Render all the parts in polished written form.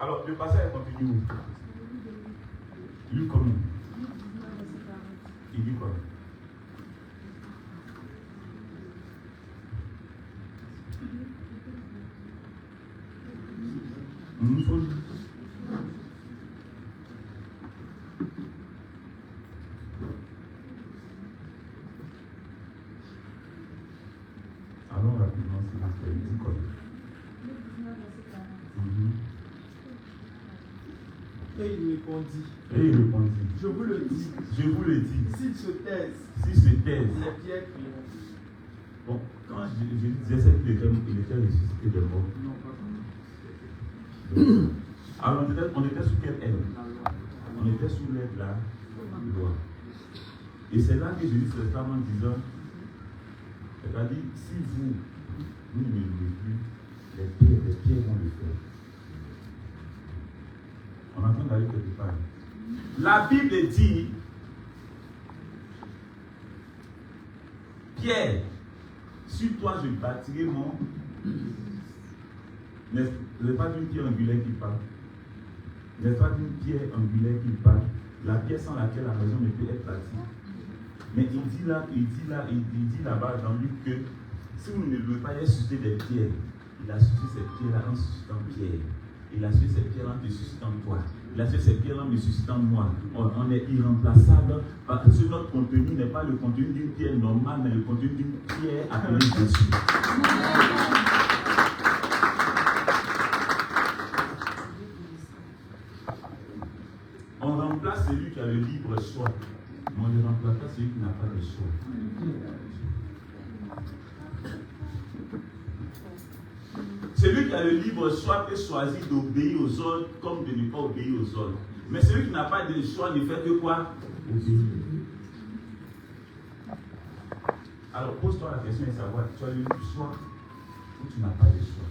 Alors, le passage continue où? Luc combien? Il dit quoi? Il faut... Allons rapidement, s'il vous plaît. Il dit quoi? Et il répondit. Je vous le dis. S'ils se taisent, les pierres crieront. Bon, quand je disais ça, il était ressuscité des morts. Non, pas vraiment. Alors, on était sous quelle aide? On était sous l'aide de la loi. Et c'est là que Jésus s'exclame en disant, il a dit, si vous ne me louez plus, les pierres vont le faire. On entend d'aller quelque part. La Bible dit, Pierre, sur toi je bâtirai mon... N'est-ce pas d'une pierre angulaire qui parle? N'est-ce pas d'une pierre angulaire qui parle? La pierre sans laquelle la maison ne peut être bâtie. Mais il dit là-bas dans Luc que si vous ne louez pas, il a suscité des pierres. Il a suscité cette pierre-là en suscitant Pierre. Il a suscité cette pierre-là en te suscitant toi. Il a suscité cette pierre-là en me suscitant moi. On est irremplaçable parce que notre contenu n'est pas le contenu d'une pierre normale, mais le contenu d'une pierre appelée Jésus. On remplace celui qui a le libre choix. Mais on ne remplace pas celui qui n'a pas de choix. Celui qui a le libre choix peut choisir d'obéir aux ordres comme de ne pas obéir aux ordres. Mais celui qui n'a pas de choix ne fait que quoi? Obéir. Alors pose-toi la question et savoir, tu as le libre choix ou tu n'as pas de choix?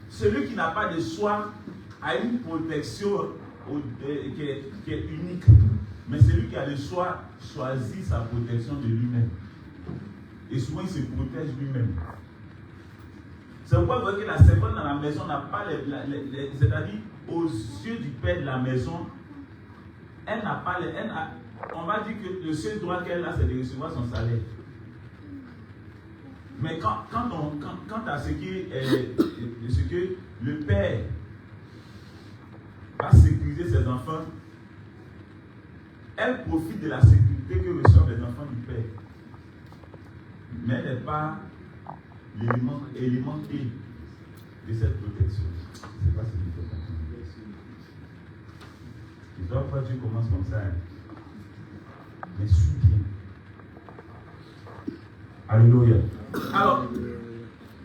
Celui qui n'a pas de choix a une protection qui est unique. Mais celui qui a le choix choisit sa protection de lui-même. Et souvent, il se protège lui-même. C'est pourquoi vous voyez que la servante dans la maison n'a pas c'est-à-dire, aux yeux du père de la maison, elle n'a pas on va dire que le seul droit qu'elle a, c'est de recevoir son salaire. Mais quant à ce que le père va sécuriser ses enfants, elle profite de la sécurité que reçoivent les enfants du père. Mais elle n'est pas l'élément clé de cette protection. Je ne sais pas si il faut comprendre. Je ne dois pas dire commence comme ça. Mais suis bien. Alléluia. Alors,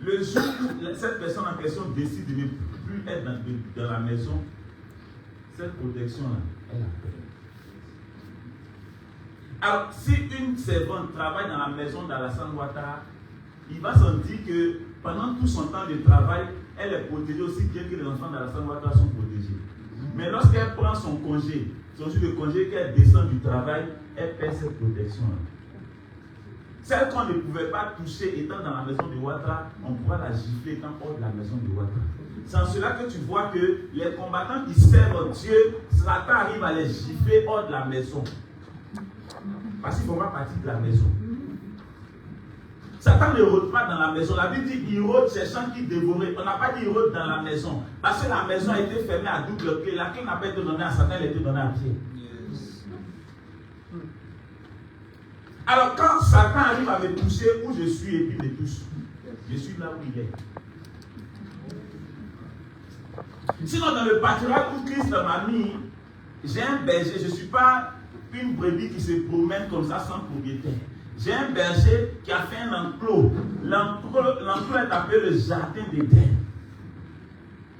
le jour où cette personne en question décide de ne plus être dans la maison, cette protection-là, elle a fait. Alors, si une servante travaille dans la maison d'Alassane Ouattara, il va s'en dire que pendant tout son temps de travail, elle est protégée aussi bien que les enfants d'Alassane Ouattara sont protégés. Mais lorsqu'elle prend son congé, son jour de congé, qu'elle descend du travail, elle perd cette protection-là. Celle qu'on ne pouvait pas toucher étant dans la maison de Ouattara, on pourra la gifler étant hors de la maison de Ouattara. C'est en cela que tu vois que les combattants qui servent Dieu, Satan arrive à les gifler hors de la maison. Parce qu'ils ne font pas partie de la maison. Satan ne rôde pas dans la maison. La Bible dit qu'il rôde cherchant qui dévorait. On n'a pas dit qu'il rôde dans la maison. Parce que la maison a été fermée à double clé. La clé n'a pas été donnée à Satan, elle a été donnée à Pierre. Yes. Alors quand Satan arrive à me toucher où je suis et puis me touche, je suis là où il est. Sinon dans le pâturage où Christ m'a mis, j'ai un berger, je ne suis pas une brebis qui se promène comme ça sans propriétaire. J'ai un berger qui a fait un enclos. L'enclos est appelé le jardin d'Éden.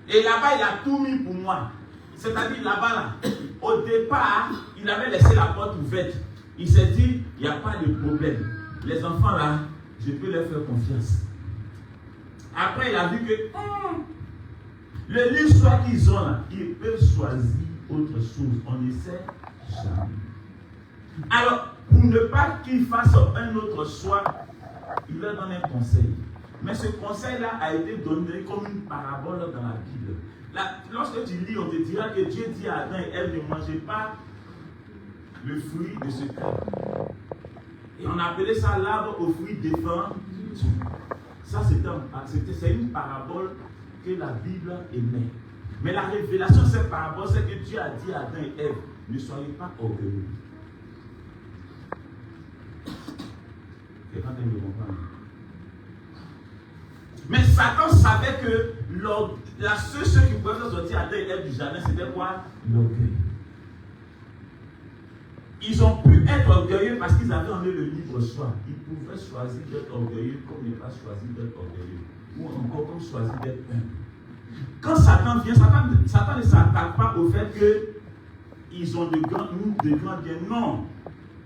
Et là-bas, il a tout mis pour moi. C'est-à-dire là-bas, là, au départ, il avait laissé la porte ouverte. Il s'est dit, il n'y a pas de problème. Les enfants là, je peux leur faire confiance. Après, il a vu que le libre choix qu'ils ont là, ils peuvent choisir autre chose. On ne sait jamais. Alors, pour ne pas qu'ils fassent un autre choix, il leur donne un conseil. Mais ce conseil-là a été donné comme une parabole dans la Bible. Là, lorsque tu lis, on te dira que Dieu dit à Adam et Ève ne mangez pas le fruit de ce arbre. Et on appelait ça l'arbre aux fruits défendus. Ça, c'est une parabole que la Bible émet. Mais la révélation de cette parabole, c'est que Dieu a dit à Adam et Ève, ne soyez pas orgueilleux. Quelqu'un me comprendre. Mais Satan savait que la seule chose qui pouvait faire sortir Adam et Ève du jardin, c'était quoi? L'orgueil. Ils ont pu être orgueilleux parce qu'ils avaient en eux le libre choix. Ils pouvaient choisir d'être orgueilleux comme ne pas choisir d'être orgueilleux. Ou encore comme choisir d'être humble. Quand Satan vient, Satan ne s'attaque pas au fait qu'ils ont de grands biens. Non.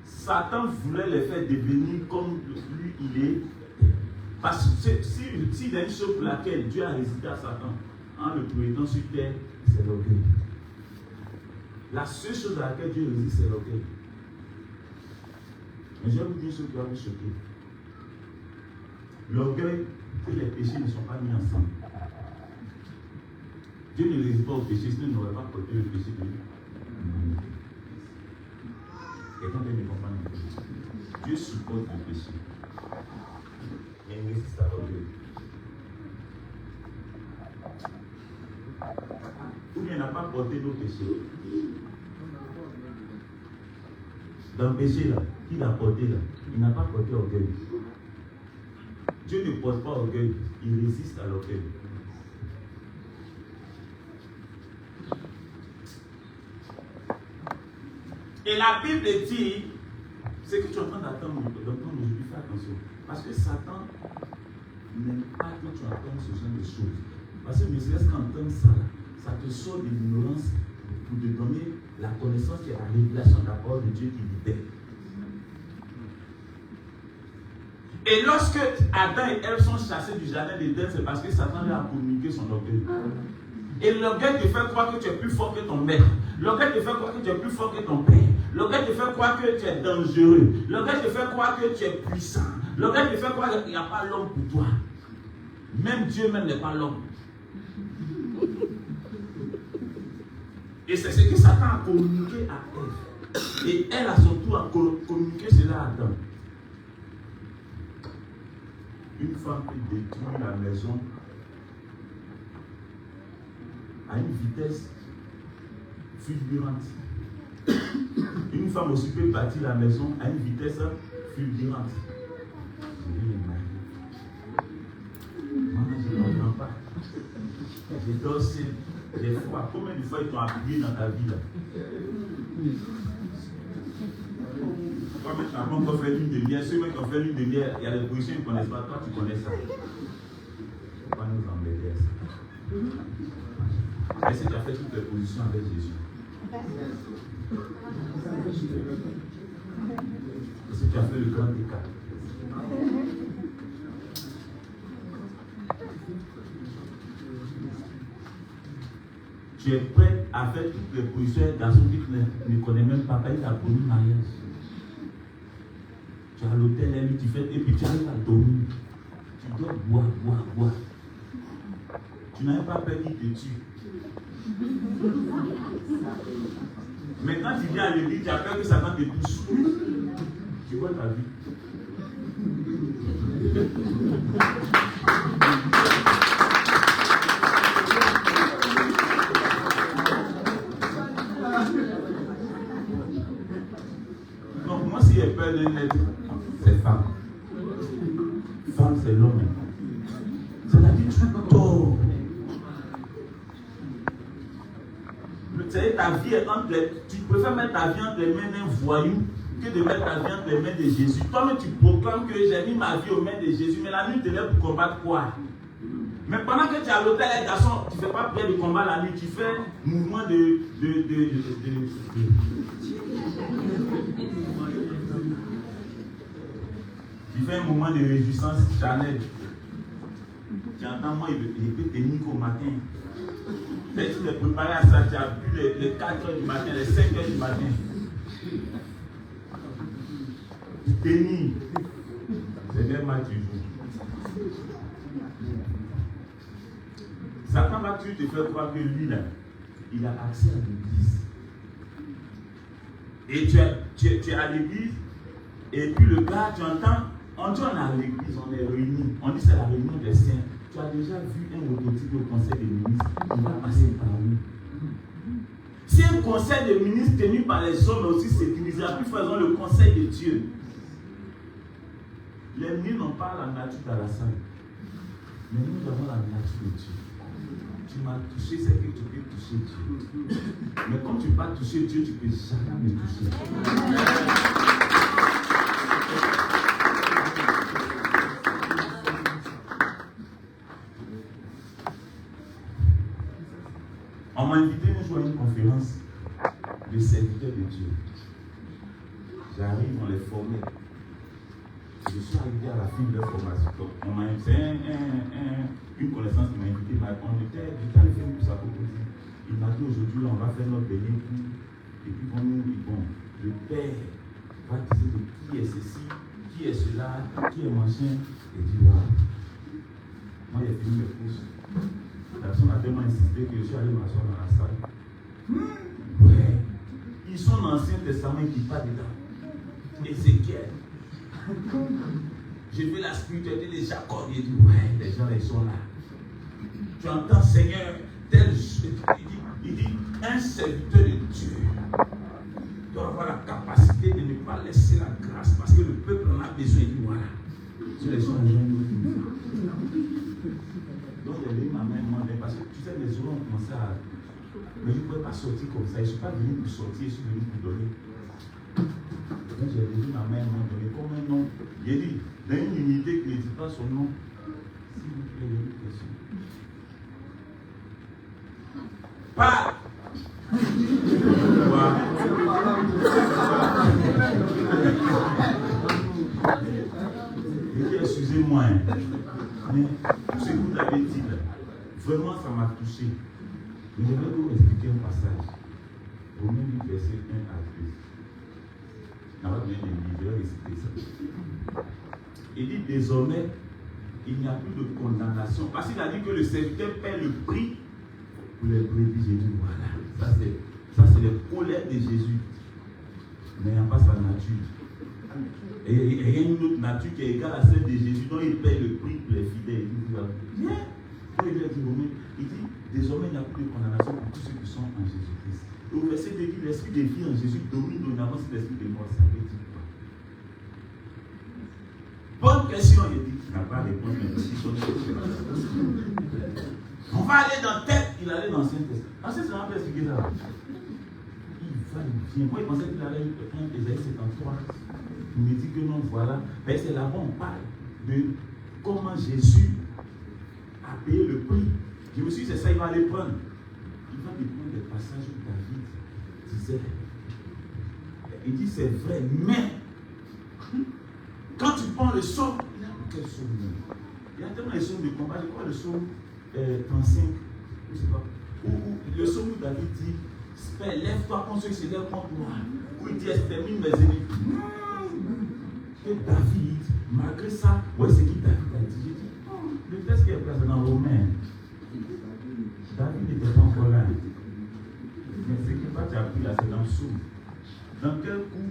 Satan voulait les faire devenir comme lui il est. Parce que s'il y a une chose pour laquelle Dieu a résisté à Satan, en le projetant sur terre, c'est l'orgueil. La seule chose à laquelle Dieu résiste, c'est l'orgueil. Mais je vais vous dire ce qui va vous choquer. L'orgueil, que les péchés ne sont pas mis ensemble. Dieu ne résiste pas au péché, sinon il n'aurait pas porté le péché de lui. Quelqu'un peut me comprendre. Dieu supporte le péché. Et il résiste à l'orgueil. Ou bien il n'a pas porté nos péchés. Dans le péché là, qui l'a porté là, il n'a pas porté orgueil. Dieu ne porte pas orgueil, il résiste à l'orgueil. Et la Bible dit, ce que tu es en train d'entendre aujourd'hui, fais attention. Parce que Satan n'aime pas que tu entendes ce genre de choses. Parce que ne serait-ce qu'entendre ça, ça te sort de l'ignorance pour te donner la connaissance et la révélation de la parole de Dieu qui libère. Et lorsque Adam et Ève sont chassés du jardin d'Éden, c'est parce que Satan leur a communiqué son orgueil. Et l'orgueil te fait croire que tu es plus fort que ton maître. L'orgueil te fait croire que tu es plus fort que ton père. L'orgueil te fait croire que tu es dangereux. L'orgueil te fait croire que tu es puissant. L'orgueil te fait croire qu'il n'y a pas l'homme pour toi. Même Dieu même n'est pas l'homme. Et c'est ce que Satan a communiqué à Ève. Et elle a son tour à communiquer cela à Adam. Une femme peut détruire la maison à une vitesse fulgurante. Une femme aussi peut bâtir la maison à une vitesse fulgurante. Moi, je ne comprends pas. Je dors des fois. Combien de fois ils t'ont appuyé dans ta vie là? Toi, maintenant, quand on fait l'une demi-heure, ceux qui ont fait l'une demi-heure, il y a des positions qu'ils ne connaissent pas. Toi, tu connais ça. Il ne faut pas nous embêter à ça. Est-ce que tu as fait toutes les positions avec Jésus? Est-ce que tu as fait le grand écart? Tu es prêt à faire toutes les positions d'un garçon qui ne connaît même pas, il a connu le mariage. Tu es à l'hôtel, tu fais, et puis tu arrives à dormir. Tu dois boire. Tu n'as pas peur qu'il te tue. Maintenant, tu viens à l'église, tu as peur que Satan te touche. Tu vois ta vie. Donc, moi, si j'ai peur d'un être, c'est femme. Femme, c'est l'homme. C'est-à-dire que tu dors. C'est ta vie est entre les... Tu préfères mettre ta vie entre les mains d'un voyou que de mettre ta vie entre les mains de Jésus. Toi-même, tu proclames que j'ai mis ma vie aux mains de Jésus, mais la nuit, tu es là pour combattre quoi? Mais pendant que tu es à l'hôtel, les garçons, tu ne fais pas prière de combat la nuit, tu fais mouvement de... Tu fais un moment de réjouissance charnelle. Tu entends, moi, il peut tenir qu'au matin. Tu t'es préparé à ça, tu as bu les 4 h du matin, les 5 h du matin. Tu tenir. C'est bien mal tu joues. Satan va toujours te faire croire que lui, là, il a accès à l'église. Et tu es à l'église, et puis le gars, tu entends, on dit on est à l'église, on est réunis, on dit c'est la réunion des saints. Tu as déjà vu un prototype au conseil des ministres, on va passer par lui. Si un conseil de ministres tenu par les hommes aussi sécurisé, plus faisons le conseil de Dieu. Les ministres n'ont pas la nature dans la salle. Mais nous avons la nature de Dieu. Tu m'as touché, c'est que tu peux toucher Dieu. Mais comme tu ne peux pas toucher Dieu, tu ne peux jamais me toucher. On m'a invité un jour à une conférence de serviteurs de Dieu. J'arrive, on les formait. Je suis arrivé à la fin de leur formation. C'est une connaissance qui m'a invité. J'étais allé faire une proposer. Il m'a dit aujourd'hui, on va faire notre dernier coup. Et puis, on nous dit, bon, le Père va dire qui est ceci, qui est cela, qui est machin. Et dit, voilà. Moi, j'ai fini mes courses. La personne a tellement insisté que je suis allé m'asseoir dans la salle. Ouais. Ils sont dans l'Ancien Testament qui parlent dedans. Ézéchiel. J'ai vu la spiritualité de Jacob. Il dit, ouais, les gens, ils sont là. Tu entends, Seigneur, tel. Il dit, un serviteur de Dieu doit avoir la capacité de ne pas laisser la grâce parce que le peuple en a besoin. Il dit, voilà. Sur les gens, donc, il y avait ma main demandée parce que tu sais, les gens ont commencé à. Mais je ne pouvais pas sortir comme ça. Je ne suis pas venu pour sortir, je suis venu pour donner. Donc, j'ai dit ma main m'a donné comme un nom. J'ai dit, dans une unité qui ne dit pas son nom. S'il vous plaît, il y a une question. Pas. J'ai dit, excusez-moi. Mais ce que vous avez dit là, vraiment ça m'a touché. Mais je vais vous expliquer un passage. Romains 8, verset 1 à 2. On va bien lire, je vais réciter ça. Il dit désormais, il n'y a plus de condamnation. Parce qu'il a dit que le serviteur paie le prix pour les brebis. J'ai dit voilà, ça c'est le colère de Jésus. Mais il n'y a pas sa nature. Et il y a une autre nature qui est égale à celle de Jésus, dont il paye le prix pour les fidèles. Il dit, viens. Il dit, désormais il n'y a plus de condamnation pour tous ceux qui sont en Jésus-Christ. Et au verset 2, il dit, l'esprit de vie en Jésus domine dorénavant sur l'esprit de mort. Ça veut dire quoi? Bonne question, il dit, tu n'as pas répondu à une question. On va aller dans tête, il allait dans l'Ancien Testament. L'Ancien Testament peut expliquer ça. Il va, il vient. Moi, il pensait qu'il allait prendre Ésaïe 73. Il me dit que non, voilà. Mais c'est là-bas on parle de comment Jésus a payé le prix. Je me suis dit, c'est ça, il va aller prendre. Il va lui prendre des passages où David disait. Il dit, c'est vrai, mais quand tu prends le psaume, il y a quel psaume? Il y a tellement de psaumes de combat. Je crois le psaume 35, je ne sais pas. Où le psaume où David dit, Père, lève-toi contre ceux qui se lèvent contre moi. Où il dit, extermine mes ennemis. Et David, malgré ça, ouais, c'est qui David a dit? J'ai dit, le texte qui est placé dans Romains, David n'était pas encore là. Mais ce que tu as pris là, c'est dans le psaume. Dans quel coup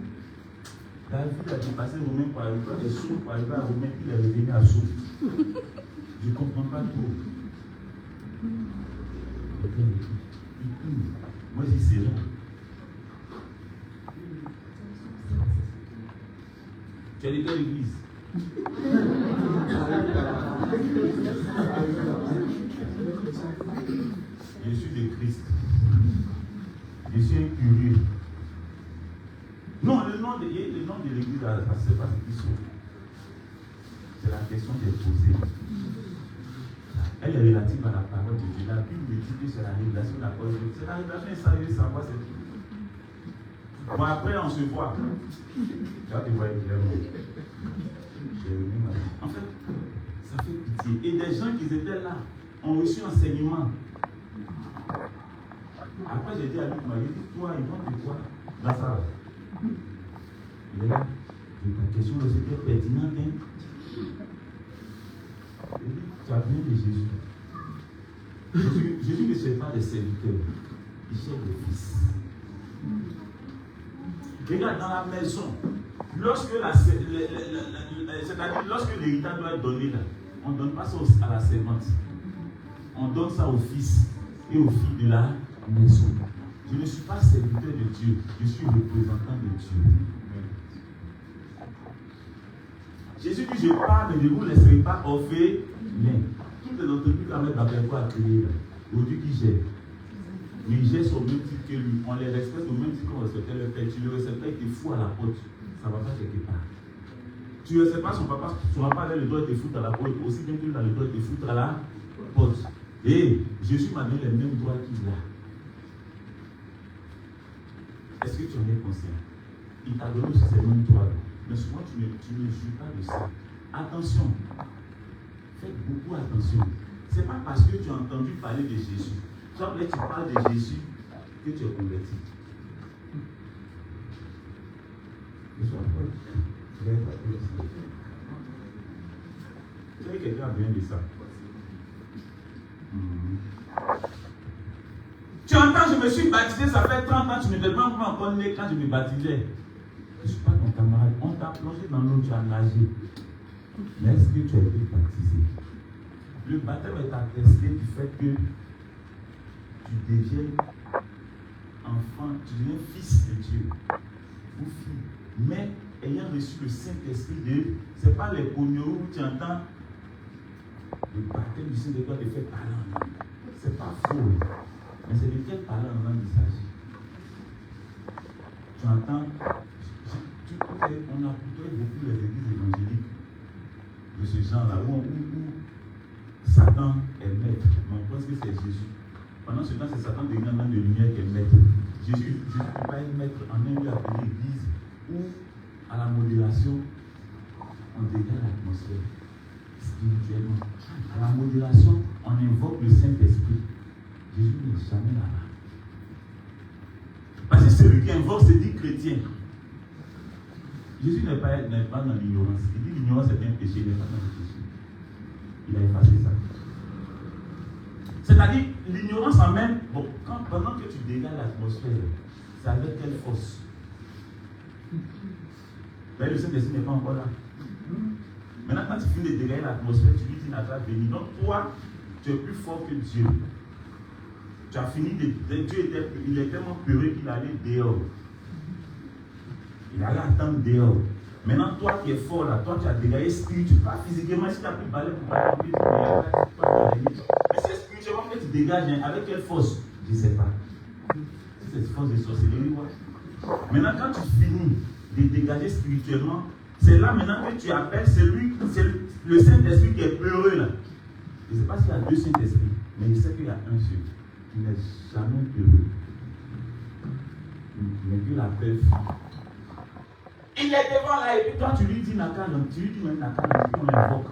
David a dépassé Romains pour arriver à des psaumes, pour arriver à Romains, puis il est revenu à psaume. Je ne comprends pas trop. Moi, je dis c'est là. Tu as été à l'église. Je suis de Christ. Je suis un curieux. Non, le nom de l'église, ça ne sait pas ce qu'ils sont. C'est la question qui est posée. Elle est relative à la parole de Dieu. La Bible dit que c'est la révélation de la parole de Dieu. C'est la révélation, ça veut savoir, c'est tout. Bon, après, on se voit. Tu vas te voir clairement. En fait, ça fait pitié. Et des gens qui étaient là ont reçu enseignement. Après, j'ai dit à lui, il m'a dit, toi, ils vont te voir dans ça. Il est là. Ta question, c'était pertinente. Hein? Il dit, tu as bien de Jésus. Jésus ne cherche pas des serviteurs, il cherche des fils. Regarde, dans la maison, lorsque c'est-à-dire lorsque l'héritage doit être donné, là, on ne donne pas ça à la servante. On donne ça aux fils et aux filles de la maison. Je ne suis pas serviteur de Dieu, je suis représentant de Dieu. Jésus dit, je parle, mais ne vous laisserez pas orphelins. Toutes les entreprises qui mettent dans les quoi à créer, aujourd'hui qui gèrent. Mais ils gèrent au même titre que lui. On les respecte au même titre qu'on respectait leur père. Tu le respectes avec tes fous à la porte. Ça ne va pas quelque part. Tu ne respectes pas son papa, tu ne vas pas aller le doigt te foutre à la porte. Aussi bien que tu as le doigt te foutre à la porte. Et Jésus m'a donné les mêmes droits qu'il a. Est-ce que tu en es conscient? Il t'a donné aussi ces mêmes droits. Mais souvent, tu ne joues pas de ça. Attention. Faites beaucoup attention. Ce n'est pas parce que tu as entendu parler de Jésus. Soit là, tu parles de Jésus que tu es converti. Vous savez, quelqu'un a besoin de ça. Tu entends, je me suis baptisé, ça fait 30 ans, tu ne t'es pas encore né quand je me baptisais. Je ne suis pas ton camarade. On t'a plongé dans l'eau, tu as nagé. Mais est-ce que tu as été baptisé? Le baptême est attesté du fait que tu deviens enfant, tu deviens fils de Dieu ou fille. Mais ayant reçu le Saint-Esprit de Dieu, ce n'est pas les cognos où tu entends le baptême du Saint-Esprit te fait parler en langue. Ce n'est pas faux. Mais c'est de quel parler en langue il s'agit? Tu entends, on a plutôt beaucoup les églises évangéliques de ce genre-là, où Satan est maître, mais on pense que c'est Jésus. Pendant ce temps, c'est Satan de grand de lumière qui est maître. Jésus ne peut pas être maître en un lieu appelé l'église, où à la modération, on dégage l'atmosphère spirituellement. À la modération, on invoque le Saint-Esprit. Jésus n'est jamais là-bas. Parce que celui qui invoque se dit chrétien. Jésus n'est pas dans l'ignorance. Il dit l'ignorance est un péché, il n'est pas dans le péché. Il a effacé ça. C'est-à-dire, l'ignorance amène, bon, pendant que tu dégages l'atmosphère, c'est avec quelle force? Le Saint-Esprit n'est pas encore là. Maintenant, quand tu finis de dégager l'atmosphère, tu lui dis Nathalie, béni. Donc, toi, tu es plus fort que Dieu. Tu as fini de. Dieu il est tellement peureux qu'il allait dehors. Il allait attendre dehors. Maintenant, toi qui es fort là, toi tu as dégagé spirituellement, pas physiquement, si tu n'as plus balai pour pas tomber, tu dégages. Mais c'est spirituellement que tu dégages, hein. Avec quelle force? Je ne sais pas. C'est cette force de sorcellerie, ouais. Maintenant, quand tu finis de dégager spirituellement, c'est là maintenant que tu appelles celui, c'est le Saint-Esprit qui est peureux là. Je ne sais pas s'il y a deux Saint-Esprits, mais je sais qu'il y a un seul qui n'est jamais peureux. Mais Dieu l'appelle fille. Il est devant là et puis toi tu lui dis Nakal, tu lui dis même Nakal, on l'invoque.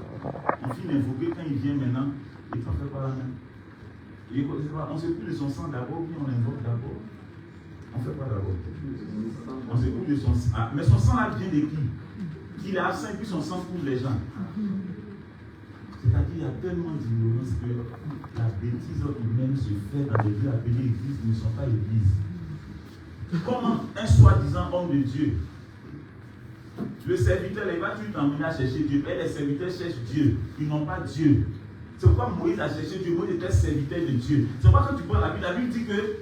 Il finit d'invoquer quand il vient maintenant, il t'en fait pas la même. On se coupe de son sang d'abord, puis on l'invoque d'abord. On fait quoi d'abord? On se coupe de son sang. Ah, mais son sang là vient de qui? Qu'il est absent et puis son sang couvre les gens. C'est-à-dire qu'il y a tellement d'ignorance que la bêtise humaine se fait dans des lieux appelés églises qui ne sont pas églises. Comment un soi-disant homme de Dieu, le serviteur, il va toujours t'emmener à chercher Dieu. Et les serviteurs cherchent Dieu. Ils n'ont pas Dieu. C'est pourquoi Moïse a cherché Dieu. Moïse était serviteur de Dieu. C'est pourquoi quand tu prends la Bible dit que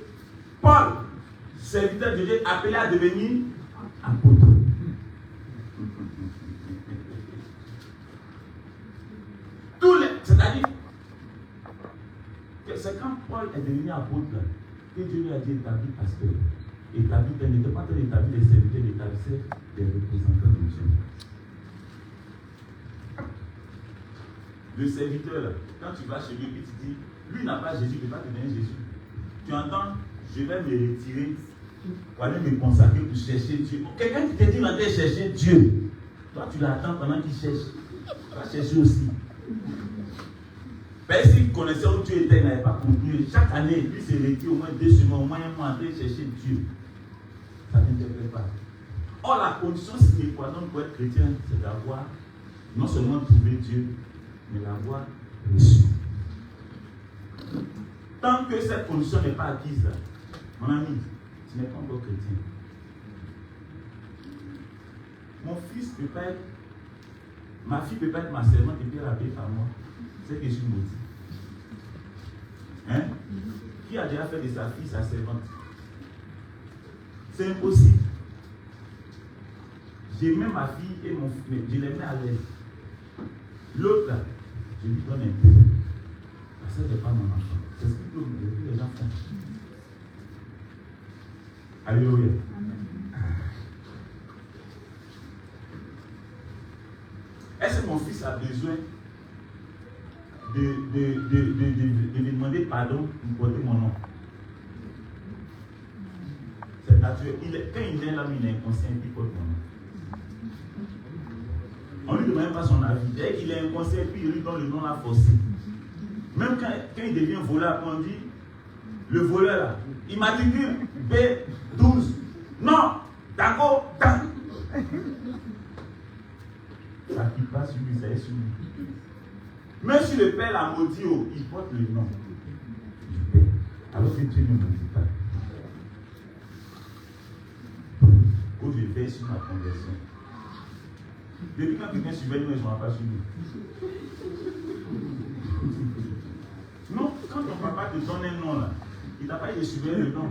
Paul, serviteur de Dieu, appelé à devenir apôtre. C'est-à-dire, c'est quand Paul est devenu apôtre que Dieu lui a dit établi pasteur. Il n'était pas établi des serviteurs, il établissait des représentants de Dieu. Le serviteur, là, quand tu vas chez lui, tu dis, lui n'a pas Jésus, il ne peut pas te donner Jésus. Tu entends, je vais me retirer pour aller me consacrer pour chercher Dieu. Quelqu'un qui te dit d'aller chercher Dieu, toi tu l'attends pendant qu'il cherche. Tu vas chercher aussi. Mais s'il connaissait où Dieu était, il n'avait pas compris. Chaque année, lui s'est retiré au moins 2 semaines, au moins un mois, en train de chercher Dieu. Ça ne t'intéresse pas. Or, la condition sine qua non pour être chrétien, c'est d'avoir non seulement trouvé Dieu, mais l'avoir reçu. Tant que cette condition n'est pas acquise, là, mon ami, tu n'es pas encore chrétien. Mon fils peut pas être, ma fille peut pas être ma servante et puis elle habille par moi. C'est que je suis maudit. Hein? Qui a déjà fait de sa fille sa servante? C'est impossible. J'aimais ma fille et mon fils, je les mets à l'aise. L'autre là, je lui donne un peu. Parce que ce n'est pas mon enfant. C'est ce que les gens font. Alléluia. Est-ce que mon fils a besoin de me demander pardon pour porter mon nom? C'est naturel. Quand il vient là, il est inconscient et il porte mon nom. On ne lui demande pas son avis. Dès qu'il est inconscient et puis il lui donne le nom là forcé. Même quand il devient voleur, on dit le voleur là, immatricule B12. Non, d'accord, d'accord. Ça qui passe sur lui, ça est sur lui. Même si le père l'a maudit, il porte le nom du père. Alors que Dieu ne maudit pas. Où je vais sur ma conversion. Depuis quand quelqu'un suivait nous, je ne m'en pas suivi. Non, quand ton papa te donne un nom là, il t'a pas dit de suivre le nom.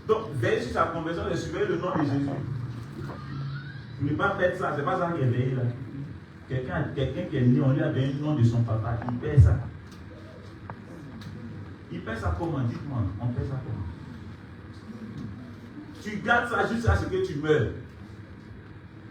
Donc, veille sur sa conversion de suivre le nom de Jésus. Ne pas perdre ça, c'est pas ça qui est veillé là. Quelqu'un qui est né, on lui a donné le nom de son papa, il perd ça. Il perd ça comment? Dites-moi, on perd ça comment? Tu gardes ça jusqu'à ce que tu meurs.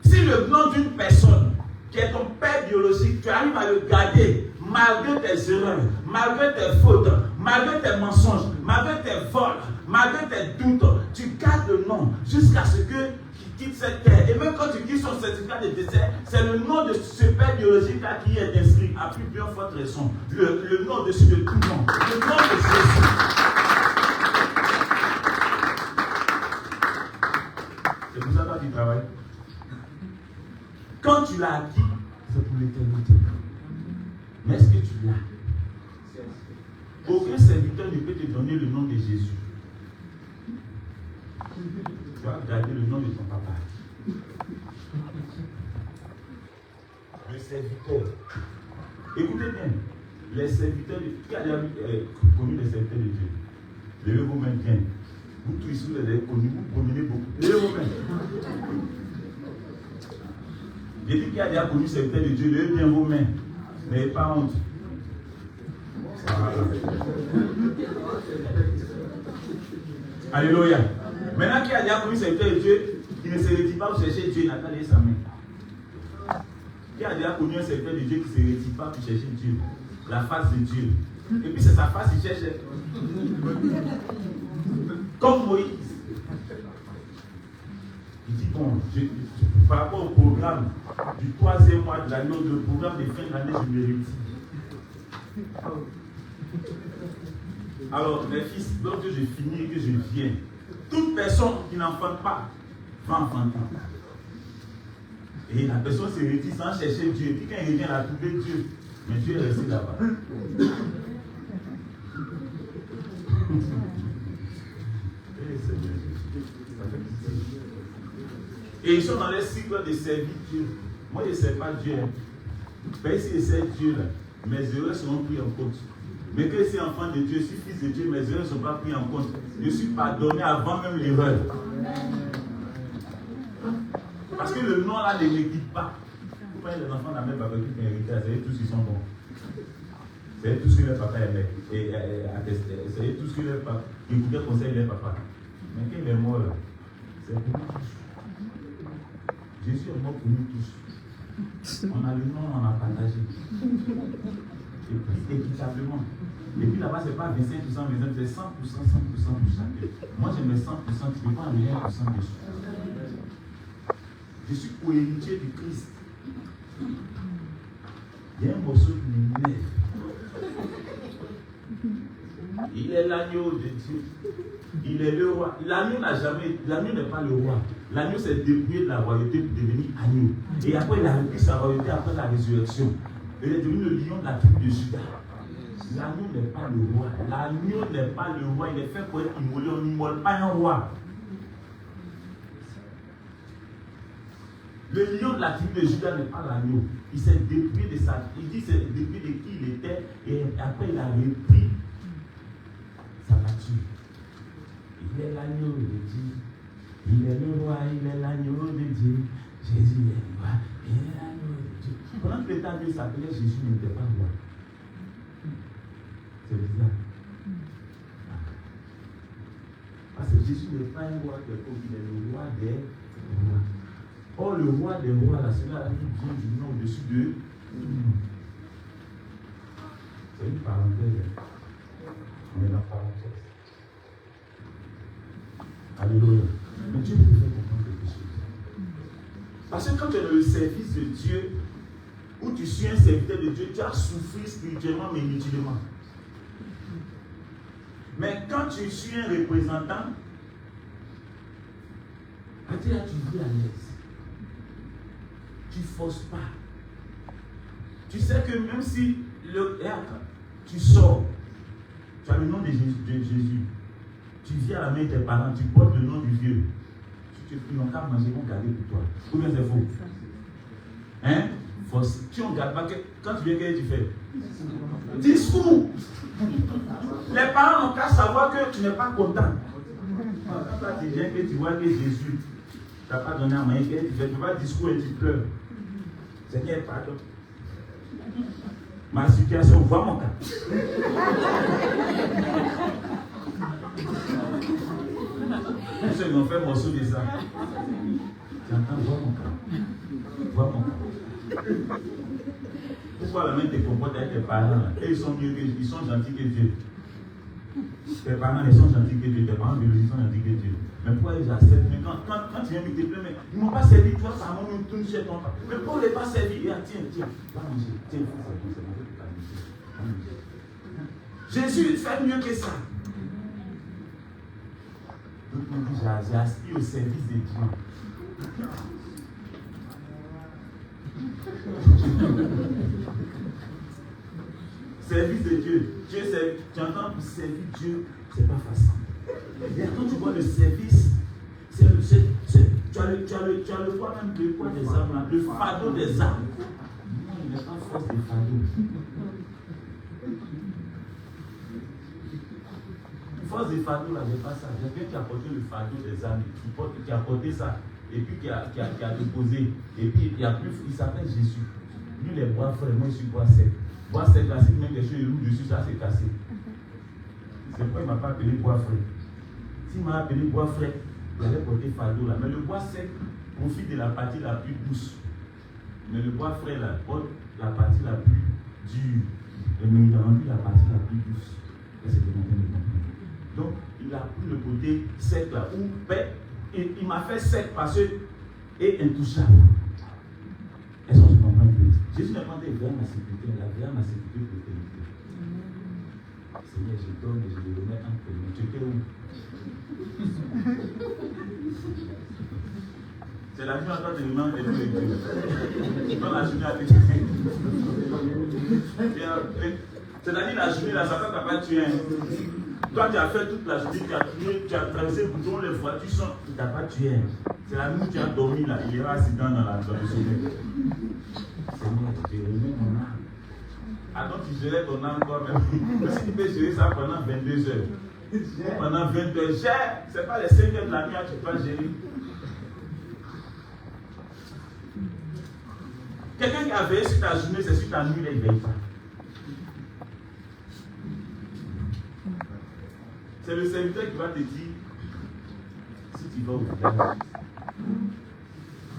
Si le nom d'une personne qui est ton père biologique, tu arrives à le garder malgré tes erreurs, malgré tes fautes, malgré tes mensonges, malgré tes vols, malgré tes doutes, tu gardes le nom jusqu'à ce que tu quittes cette terre. Et même quand tu quittes son certificat de décès, c'est le nom de ce père biologique-là qui est inscrit, à plus bien forte raison. Le nom dessus de tout nom. Le nom de Jésus. C'est pour ça que tu travailles. Quand tu l'as acquis, c'est pour l'éternité. Mais est-ce que tu l'as? Aucun serviteur ne peut te donner le nom de Jésus. Tu vas garder le nom de ton papa. Le serviteur. Écoutez bien. Les serviteurs de Dieu. Qui a déjà connu les serviteurs de Dieu? Levez vos mains bien. Vous tous ici, vous les avez connus, vous promenez beaucoup. Levez vos mains. J'ai dit qui a déjà connu ces serviteurs de Dieu, levez bien vos mains. N'ayez pas honte. Voilà. Alléluia. Maintenant qui a déjà connu ces serviteurs de Dieu, qui ne se retire pas pour chercher Dieu, il n'a qu'à lever sa main. Qui a déjà connu un serviteur de Dieu qui ne se retire pas pour chercher Dieu, la face de Dieu. Et puis c'est sa face qu'il cherche. Comme Moïse. Il dit bon, par rapport au programme du 3e mois de l'année, le programme de fin de l'année, je me retire. Alors, mes fils, lorsque je finis et que je viens, toute personne qui n'enfante pas va enfanter. Et la personne se retire sans chercher Dieu. Et puis quand il revient, elle a trouvé Dieu. Mais Dieu est resté là-bas. Et ils sont dans les cycles de servir Dieu. Moi, je ne sais pas Dieu. Mais si je sais Dieu, là, mes erreurs seront prises en compte. Mais que je suis enfant de Dieu, je suis fils de Dieu, mes erreurs ne sont pas prises en compte. Je suis pardonné avant même l'erreur. Parce que le nom là ne m'équipe pas. Vous voyez les enfants de la même papa qui ont hérité, c'est tous qui sont bons. C'est tout ce que leur papa aimait et attestait. C'est tout ce que leur papa écoutait conseil de leur papa. Mais quand il est mort là, c'est pour nous tous. Jésus est mort pour nous tous. On a le nom, on a partagé. Et puis équitablement. Et puis là-bas, ce n'est pas 25%, c'est 100%, 100% pour chacun. Moi, je mets 100%, tu ne peux pas enlever 1% dessus. Je suis co-héritier du Christ. Il y a un morceau qui m'énerve. Il est l'agneau de Dieu. Il est le roi. L'agneau n'est pas le roi. L'agneau s'est débrouillé de la royauté pour devenir agneau. Et après, il a repris sa royauté après la résurrection. Il est devenu le lion de la tribu de Juda. L'agneau n'est pas le roi. L'agneau n'est pas le roi. Il est fait pour être immolé. On n'immole pas un roi. Le lion de la tribu de Juda n'est pas l'agneau. Il s'est dépouillé de sa. Il dit c'est dépouillé de qui il était. Et après il a repris sa nature. Il est l'agneau de Dieu. Il est le roi. Il est l'agneau de Dieu. Jésus est le roi. Il est l'agneau de Dieu. Pendant que l'État Dieu s'appelait Jésus n'était pas roi. C'est bizarre. Parce que Jésus n'est pas un roi quelconque, il est le roi des rois. Or, le roi des rois, là, c'est là qui vient du nom au-dessus de. C'est une parenthèse. On est dans la parenthèse. Alléluia. Mais Dieu nous fait comprendre quelque chose. Parce que quand tu es dans le service de Dieu, où tu suis un serviteur de Dieu, tu as souffert spirituellement mais inutilement. Mais quand tu suis un représentant, là, tu vis à l'aise. Tu ne forces pas. Tu sais que même si tu sors, tu as le nom de Jésus. Tu viens à la main de tes parents, tu portes le nom du vieux. Si tu n'as qu'à manger, ils vont garder pour toi. Ou bien c'est faux? Hein? Force. Tu ne gardes pas. Quand tu viens, qu'est-ce que tu fais? Discours. Les parents n'ont qu'à savoir que tu n'es pas content. Quand tu viens que tu vois que Jésus ne t'a pas donné à manger, qu'est-ce que tu fais? Tu vas discours et tu pleures. Seigneur, pardon. Ma situation, vois mon cas. Ils ont fait un morceau de ça. Tu entends, vois mon cas. Vois mon cas. Pourquoi la main te comporte avec tes parents là? Et ils sont mieux que ils sont gentils que Dieu. Tes parents ils sont gentils que Dieu, tes parents biologiques sont gentils que Dieu. Mais pourquoi ils acceptent? Mais quand tu viens me te plaindre, ils ne m'ont pas servi, toi, ça m'a mis tout chez ton père. Mais pourquoi on ne les pas servi? Tiens, va manger. Tiens, Jésus fait mieux que ça. Donc on dit, j'aspire au service de Dieu. Service de Dieu. Tu entends pour servir Dieu, c'est pas facile. Et quand tu vois le service, tu as le poids même le poids des âmes, le fardeau des âmes. Non, il n'est pas force des fardeaux. Force des fardeaux, là, j'ai pas ça. J'ai quelqu'un qui a porté le fardeau des âmes, qui a porté ça, et puis qui a déposé, et puis il s'appelle Jésus. Lui, les bois frais, moi je suis bois sec. Bois sec, là, si même quelque chose est lourd dessus, ça c'est cassé. C'est pourquoi il ne m'a pas appelé bois frais. S'il m'a appelé bois frais, il allait porter fardeau là. Mais le bois sec profite de la partie la plus douce. Mais le bois frais là, porte la partie la plus dure. Mais il a rendu la partie la plus douce. Et c'est le donc, il a pris le côté sec là, où il m'a fait sec parce que et intouchable. Est-ce que je comprends un peu? Jésus n'a pas dit vers ma sécurité, la vers ma sécurité protéinée. Seigneur, je donne et je le remets entre les mains. Tu étais où? C'est la vie en tant que l'humain et tous les dieux. Dans la journée à tes c'est-à-dire la journée, là, ça ne t'a pas tué. Toi, tu as fait toute la journée, tu as traversé le bouton, les voitures sont, tu ne t'as pas tué. C'est la nuit où tu as dormi, là, il y aura un accident dans le sommeil. Seigneur, je remets mon âme. Alors tu gérais ton âme toi-même. Si tu peux gérer ça pendant 22 heures, pendant 20 heures, gère. Ce n'est pas les 5 heures de la nuit que tu peux gérer. Quelqu'un qui a veillé sur ta journée, c'est sur ta nuit, là, il ne veille pas. C'est le serviteur qui va te dire si tu vas au village.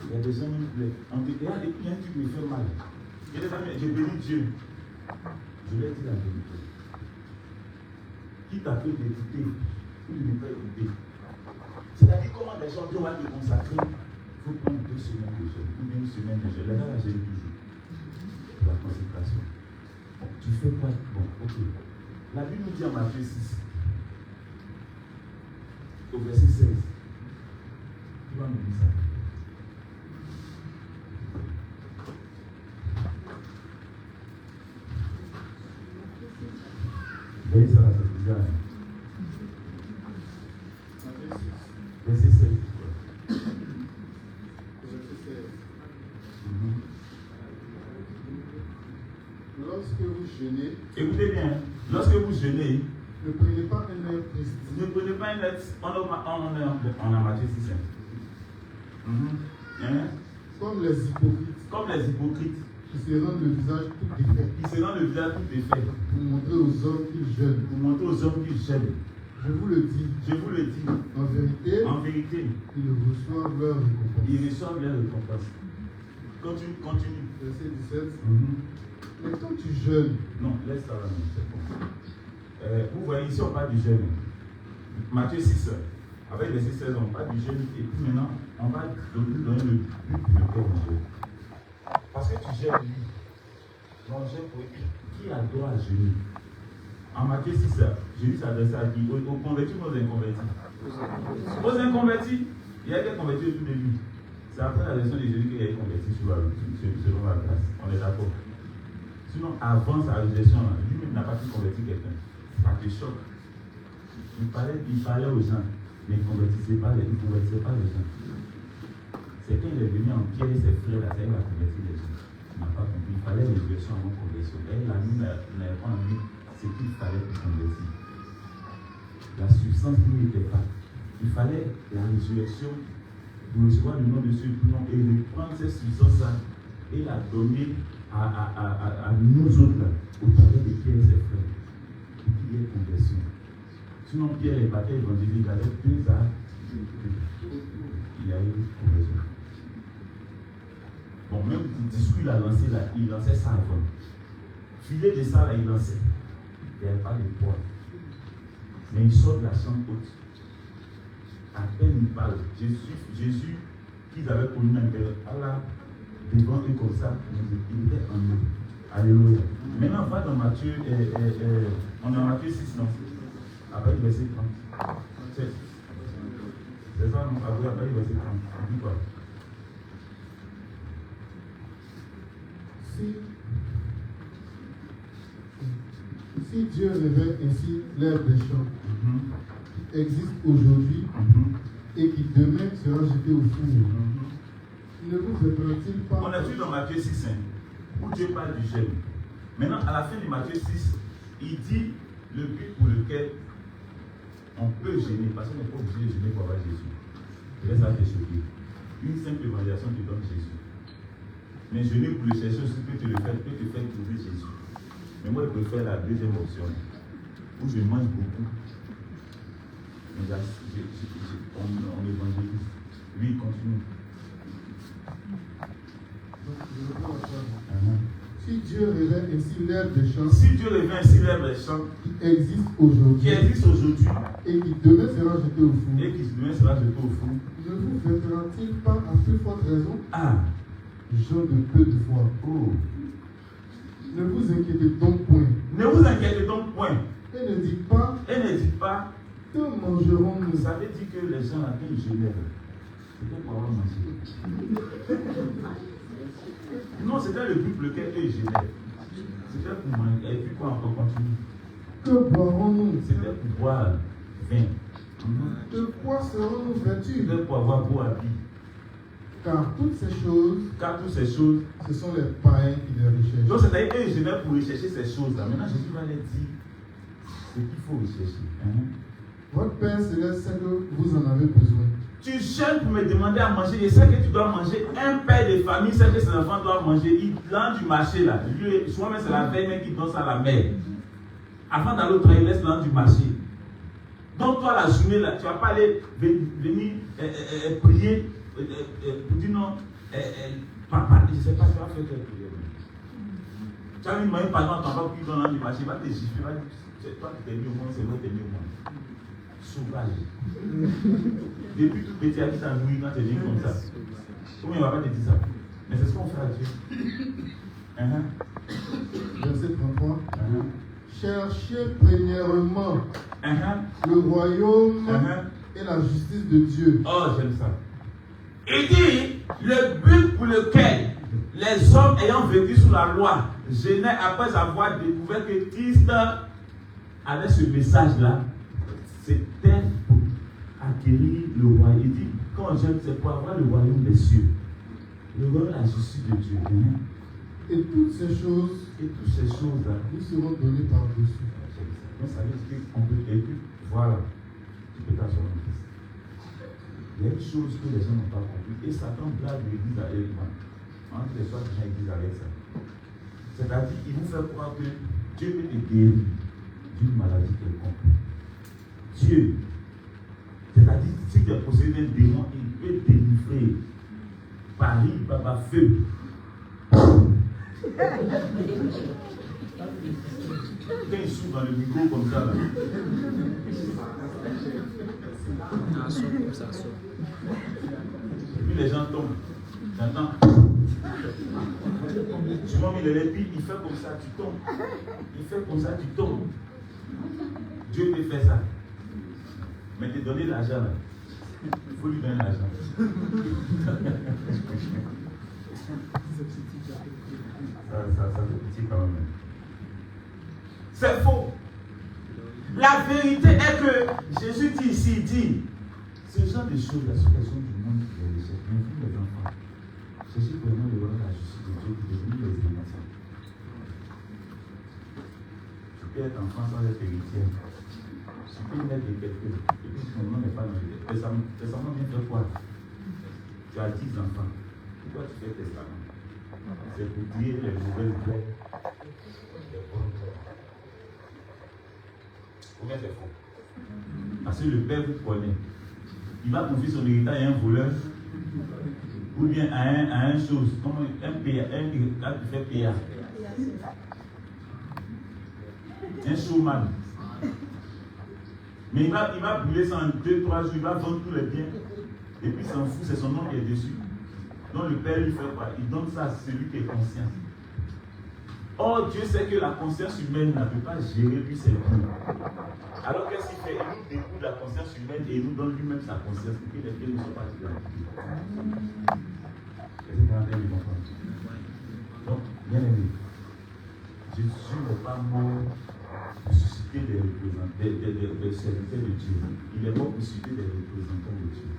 Il y a des gens qui plaisent. On te dit, il y a un truc qui me fait mal. Il y a des amis, je bénis Dieu. Je vais dire la vérité. Qui t'a fait d'écouter ou de ne pas écouter? C'est-à-dire comment les gens doivent te consacrer. Il faut prendre 2 semaines de jeûne ou bien 1 semaine de jeûne. Les gens la jeûnent toujours. La consécration. Bon, tu fais quoi? Bon, ok. La Bible nous dit en Matthieu 6. Au verset 16. Tu vas me dire ça. « 1 Voyez ça, c'est bizarre. Verset 16. Lorsque vous jeûnez, Écoutez bien, lorsque vous jeûnez, ne prenez pas un air triste. ne prenez pas un air, on a Matthieu 6. Comme les hypocrites, Comme les hypocrites, qui se rendent le visage tout défait, qui se rendent le visage tout défait, pour montrer aux hommes qu'ils jeûnent. pour montrer aux hommes qu'ils jeûnent. Je vous le dis, Je vous le dis, en vérité, ils reçoivent leur récompense. ils reçoivent leur récompense. Continue. Verset 17. Mais quand tu jeûnes, Non, laisse ça là, c'est bon. Vous voyez, ici on parle du jeûne. Matthieu 6, avec verset 16, on parle du jeûne. Et puis maintenant, on va donner le but pour lequel on jeûne. Parce que tu jeûnes, lui. On jeûne pour qui a droit à jeûner. En Matthieu 6, Jésus s'adressait à qui? Aux convertis ou aux inconvertis? Aux inconvertis. Il y a des convertis au tout début. C'est après la leçon de Jésus qu'il y a des convertis selon la grâce. On est d'accord. Sinon, avant sa résurrection, lui-même n'a pas pu convertir quelqu'un. Ça te choque. Il parlait aux gens, mais il ne convertissait pas les gens. C'est quand il est venu en Pierre et ses frères, là, il a converti les gens. Il n'a pas compris. Il fallait la résurrection avant conversion. Et la nuit n'avait pas envie ce qu'il fallait pour convertir. La substance qui n'était pas. Il fallait la résurrection pour recevoir le nom de ce nom et reprendre cette substance-là et la donner à nous autres, au travers de Pierre et ses frères, pour qu'il y ait conversion. Sinon, Pierre est parti évangéliser, il avait 2 ans, il y a eu conversion. Bon, même le discours qu'il a lancé là, il lançait ça avant. Filet de ça là, il lançait. Il n'y avait pas de poids. Mais il sort de la chambre haute. À peine il parle, Jésus qu'ils avaient connu dans le Allah, devant eux comme ça, il était en eux. Alléluia. Maintenant, on va dans Matthieu, on est en Matthieu 6, non? Après le verset 30. C'est ça, non? Après le verset 30. On dit quoi? Si Dieu révèle ainsi l'herbe des champs, qui existe aujourd'hui et qui demain sera jeté au four, ne vous fait-il pas... On a vu dans Matthieu 6, où Dieu parle du jeûne. Maintenant, à la fin de Matthieu 6, il dit le but pour lequel on peut jeûner, parce qu'on n'est pas obligé de jeûner pour avoir Jésus. Je laisse ça te choquer. Une simple évaluation te donne Jésus. Mais jeûner pour le chercher aussi peut te faire trouver Jésus. Mais moi, je préfère la deuxième option, où je mange beaucoup. Mais on évangélise. Lui, il continue. Si Dieu révèle ainsi l'herbe des champs, qui existe aujourd'hui, et qui demain sera jeté au four, ne vous fêtera-t-il pas à plus forte raison, gens de peu de foi? Ne vous inquiétez donc point. Et ne dites pas que mangerons-nous. Vous savez dire que les gens à qui ils jeûnaient, c'était pour avoir mangé. Non, c'était le but pour lequel eux jeûnaient. C'était pour manger. Et puis quoi encore continue? Que boirons-nous? C'était pour boire vin. De quoi serons-nous vêtus? C'était pour avoir beau habit. Car toutes ces choses, ce sont les païens qui les recherchent. Donc c'est-à-dire qu'eux ils jeûnaient pour rechercher ces choses-là. Maintenant Jésus va leur dire ce qu'il faut rechercher. Votre Père Céleste sait que vous en avez besoin. Tu jeûnes pour me demander à manger. Je sais que tu dois manger. Un père de famille sait que ses enfants doivent manger. Il lance du marché là. Lui, souvent même c'est la veille même qu'il donne ça à la mère. Avant d'aller au travail, il laisse l'an du marché. Donc toi la journée là, tu ne vas pas aller venir prier pour dire non. Papa, je ne sais pas, tu vas faire quelle prière. Tu as mis moyen pardon à ton papa qui donne l'an du marché. Il va te gifler. C'est toi qui t'es mis au monde, c'est moi qui t'es mis au monde. Sauvage. Depuis tout petit, à qui ça nourrit quand tu es comme ça. Comment il ne va pas te dire ça? Mais c'est ce qu'on fait à Dieu. Verset 33. Cherchez premièrement le royaume et la justice de Dieu. Oh, j'aime ça. Il dit le but pour lequel les hommes ayant vécu sous la loi jeûnaient après avoir découvert que Christ avec ce message-là, c'était pour acquérir le royaume. Il dit, quand j'aime, c'est pour avoir le royaume des cieux. Le royaume de la justice de Dieu. Et toutes ces choses, là, nous seront données par-dessus. Donc ça veut dire qu'on peut écrire. Voilà. Tu peux t'asseoir. Il y a une chose que les gens n'ont pas compris. Et Satan blague l'église avec moi. Entre les soirs, les gens église avec ça. C'est-à-dire, il vous fait croire que Dieu peut te guérir d'une maladie quelconque. Dieu, c'est-à-dire, si tu es possédé d'un démon, il peut te délivrer par rive, par feu. Quand il souffle dans le micro comme ça, là. Et puis les gens tombent. J'entends. Tu m'as mis le lait, puis il fait comme ça, tu tombes. Il fait comme ça, tu tombes. Dieu peut faire ça. Mais te donner l'argent, là. Il faut lui donner l'argent. Ça fait petit quand même. C'est faux. La vérité est que Jésus dit ici, il dit, ce genre de choses, la situation du monde qui est richesse, mais vous les enfants, cherchez vraiment le royaume de la justice de Dieu qui est venu les innocents. Tu peux être enfant sans être héritier. Tu peux naître de quelqu'un, et puis ton nom n'est pas dans le testament. Testament vient faire quoi? Tu as 10 enfants. Pourquoi tu fais testament? C'est pour dire les nouvelles voies. Combien c'est faux? Parce que le père vous connaît. Il va confier son héritage à un voleur ou bien à un chose, comme un PA, quand tu fais PA. Un showman. Mais il va brûler ça en 2-3 jours, il va vendre tous les biens. Et puis il s'en fout, c'est son nom qui est dessus. Donc le père lui fait quoi? Il donne ça à celui qui est conscient. Or, Dieu sait que la conscience humaine ne peut pas gérer lui ses biens. Alors qu'est-ce qu'il fait? Il nous découvre la conscience humaine et il nous donne lui-même sa conscience. Et puis les biens ne sont pas tirés. Donc, bien aimé, Jésus n'est pas mort pour susciter des représentants, des serviteurs de Dieu. Il est mort pour susciter des représentants de Dieu.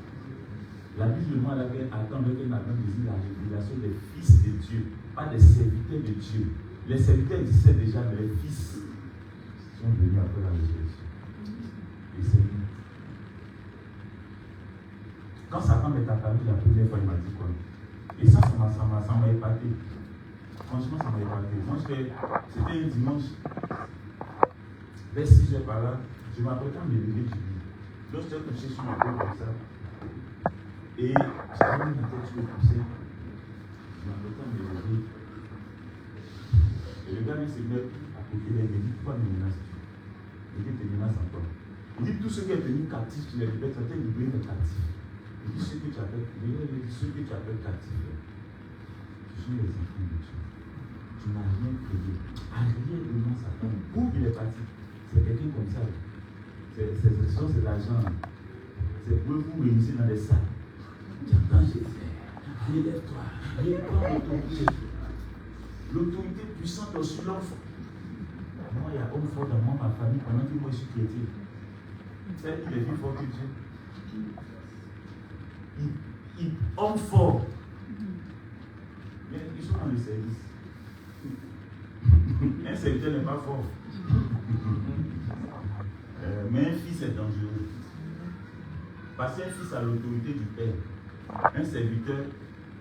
La Bible demande à attendre qu'elle n'a pas désir la révélation des fils de Dieu, pas des serviteurs de Dieu. Les serviteurs existaient déjà, mais les fils sont venus après la résurrection. Et c'est lui. Quand Satan m'est apparu la première fois, il m'a dit quoi? Et ça m'a épaté. Franchement, ça m'a épaté. Moi, c'était un dimanche, vers 6 heures par là, je m'apprêtais à me lever du lit. Donc, j'étais couché sur ma tête comme ça. Et j'avais mis ma tête sur le coussin. Je m'apprêtais à me lever. Et le gars il se met à côté d'elle, il dit, pourquoi me menaces-tu? Il dit, te menaces encore. Il dit, tout ce qui est tenu captif, tu les libères, tu as libéré les captifs. Il dit, ceux que tu appelles captifs, ce sont les enfants de Dieu. Tu n'as rien créé. À rien demande Satan. Où il est parti? C'est quelqu'un comme ça. C'est l'argent. C'est pour vous réunir dans des salles. J'entends Jésus. Allez, lève-toi. Allez, prends l'autorité. L'autorité puissante sur l'enfant. Moi, il y a homme fort dans ma famille pendant que moi je suis chrétien. C'est il est plus fort que Dieu. Homme fort. Mais ils sont dans le service. Un serviteur n'est pas fort. Mais un fils est dangereux. Parce qu'un fils a l'autorité du père. Un serviteur,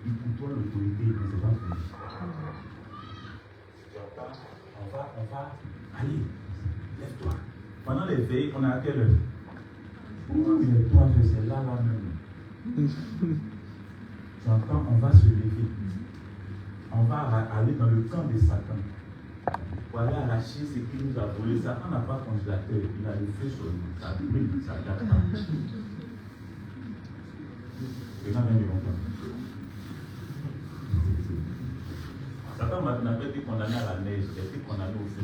il côtoie l'autorité, mais ce n'est pas pour lui. On va. Allez, lève-toi. Pendant les veilles, on a à quelle heure? Il est 3 heures, c'est là même. Tu entends, on va se lever. On va aller dans le camp de Satan. Pour aller arracher ce qui nous a volé. Satan n'a pas congélateur, il a le feu sur nous. Ça brille, ça gâte pas. Les gens viennent de comprendre. Satan n'a pas été condamné à la neige, il a été condamné au feu.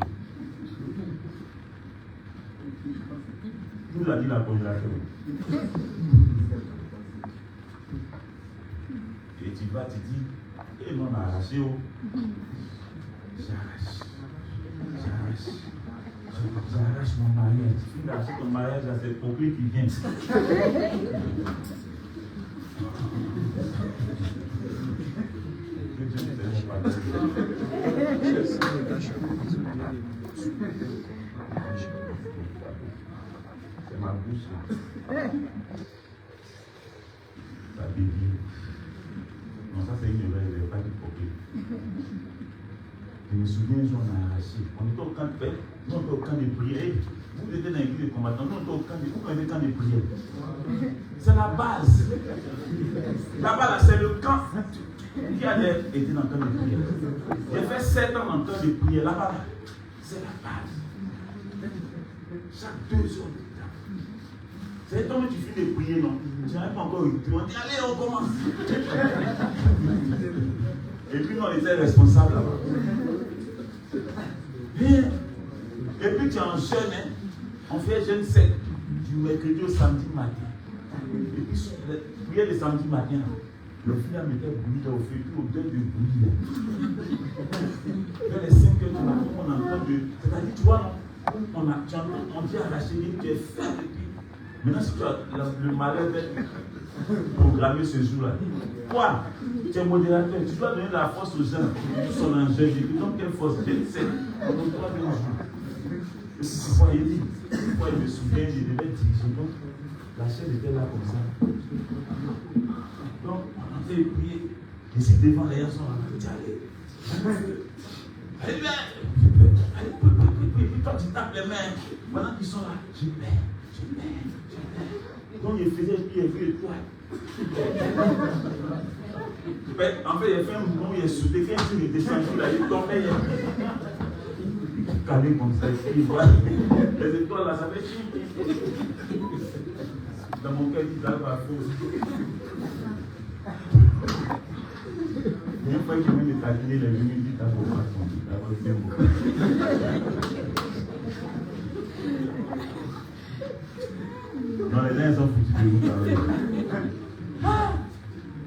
Nous a dit la congélation. Et tu vas, tu dis, et on a arraché, j'arrache gâche mon mariage. Tu gâches ton mariage, là, c'est pour lui qui vient. C'est ma bouche. La Bible. Non, ça c'est une erreur, il n'est pas du copier. Je me souviens, un jour, on a arraché. On était au camp de paix, nous on était au camp de prière. Vous étiez dans l'église de combattants, nous on était au camp de prière. C'est la base. Là-bas, là, c'est le camp. Qui a été dans le camp de prière? J'ai fait 7 ans dans le camp de prière. Là-bas, là, c'est la base. Chaque 2 heures de temps. C'est quand tu finis de prier, non? Tu n'arrives pas encore au on dit, allez, on commence. Et puis, nous, on était responsables là-bas. Et puis, tu es en jeûne, hein? On fait jeûne sec du mercredi au samedi matin. Et puis, prière le samedi matin, le fil mettait bouillie là au feu, puis au deuil de bouillie là. Vers les 5 heures du matin, on entend de. C'est-à-dire, tu vois, non? On dit à la chérie, tu es fait. Maintenant, si tu as le malheur d'être programmé ce jour-là, quoi? Tu es modérateur, tu dois donner la force aux gens. Ils sont en jeûne. Et donc, quelle force? Je ne sais. On donne 3 jours. Et c'est pourquoi il dit. Pourquoi il me souvient, je devais diriger. Donc, la chaîne était là comme ça. Donc, on a fait prier. Et c'est devant les gens, on a dit, allez. Allez, bien. Allez, puis toi, tu tapes les mains. Pendant qu'ils sont là, je mets. Donc il faisait puis et toi. En fait, il a fait un mouvement, il a sauté, quand il était descendu là, il tombait. Il calait comme ça, il voit les étoiles là, ça fait chier. Dans mon cœur, il dit, ça va faux. Une fois que je viens de taquiner, les lumières, il dit, t'as beau pas ton, t'as beau bien beau. Non, les gens sont foutus de nous.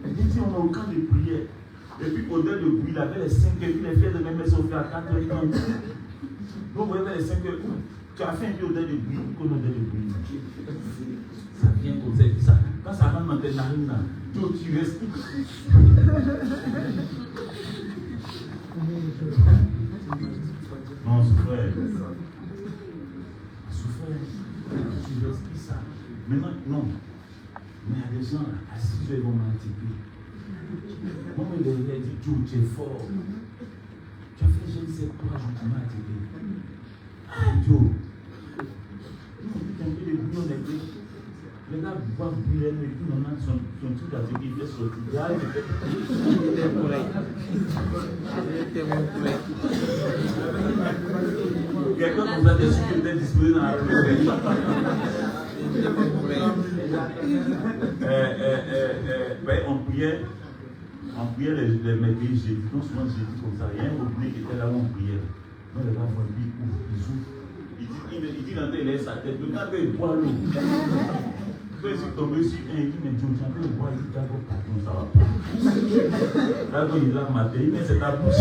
Il dit, on a aucun de prière. Et puis, au-delà de bruit, il avait les 5 heures, puis les frères de même sont fait à 4h30. Donc, vous voyez les 5 heures, tu as fait un peu au-delà de bruit, qu'on a au-delà de bruit. Ça vient comme ça. Quand ça rentre dans tes narines, là, tu respires. Non, souffre. Tu respires ça. Maintenant, non. Mais il y a des gens là, à 6 heures, ils vont m'anticiper. Moi, il a dit, Joe, tu es fort. Tu as fait, je ne sais quoi, je m'ai anticiper. Ah, Joe. Nous, on dit un peu de bruit, on est pris. Les gars voient brûler, et puis on a son truc à dire, il fait sortir. Quelqu'un comme ça, des choses qui étaient disposées dans la rue. On priait les mercredis, j'ai dit, non souvent j'ai dit comme ça, il y a un robinet qui était là où on priait. Moi, les gars vont dire, ils ouvrent. Il dit dans tel sa tête, le gars il boit l'eau. Quand il est tombé sur un, il dit, mais Dieu, tu as fait le bois, il dit, d'accord, pardon, ça va pas. Là, quand il l'a maté, il met c'est ta bouche.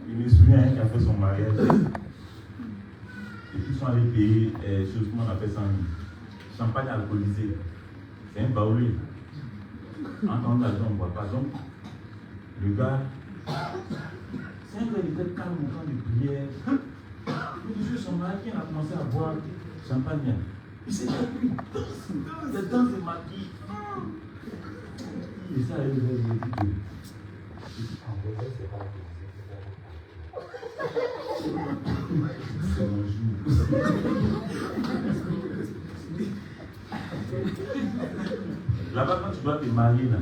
Il me souvient qui a fait son mariage. Et puis ils sont allés payer, chose qu'on appelle ça, champagne alcoolisé. C'est un baoulé. En tant qu'argent, on ne boit pas. Donc, le gars, c'est un gars qui était calme au temps de prière. Il dit, son mari qui a commencé à boire champagne. Il s'est dit, il danse de maquille. Et ça, il dit, en vrai, c'est pas c'est mon jour. Là-bas, quand tu dois te marier, là,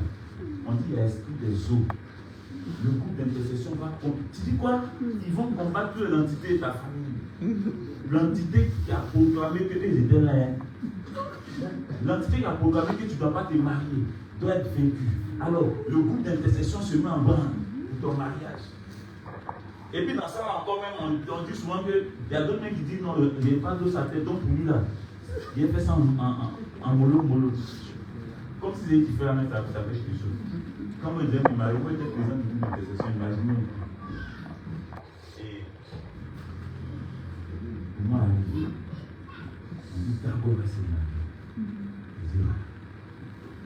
on dit qu'il y a l'esprit des eaux. Le groupe d'intercession va combattre. Tu dis quoi? Ils vont combattre l'entité de ta famille. L'entité qui a proclamé que tu étais là. L'entité qui a proclamé que tu ne dois pas te marier doit être vaincue. Alors, le groupe d'intercession se met en branle pour ton mariage. Et puis dans ça encore même, on dit souvent qu'il y a d'autres mecs qui disent non, il n'y a pas d'eau sa tête, donc pour lui là, il a fait ça en mollo. Comme si c'était différent, ça fait quelque chose. Quand moi je me marie, moi j'étais présent du groupe d'intercession, imaginez. Et moi, on dit, d'abord, c'est mal.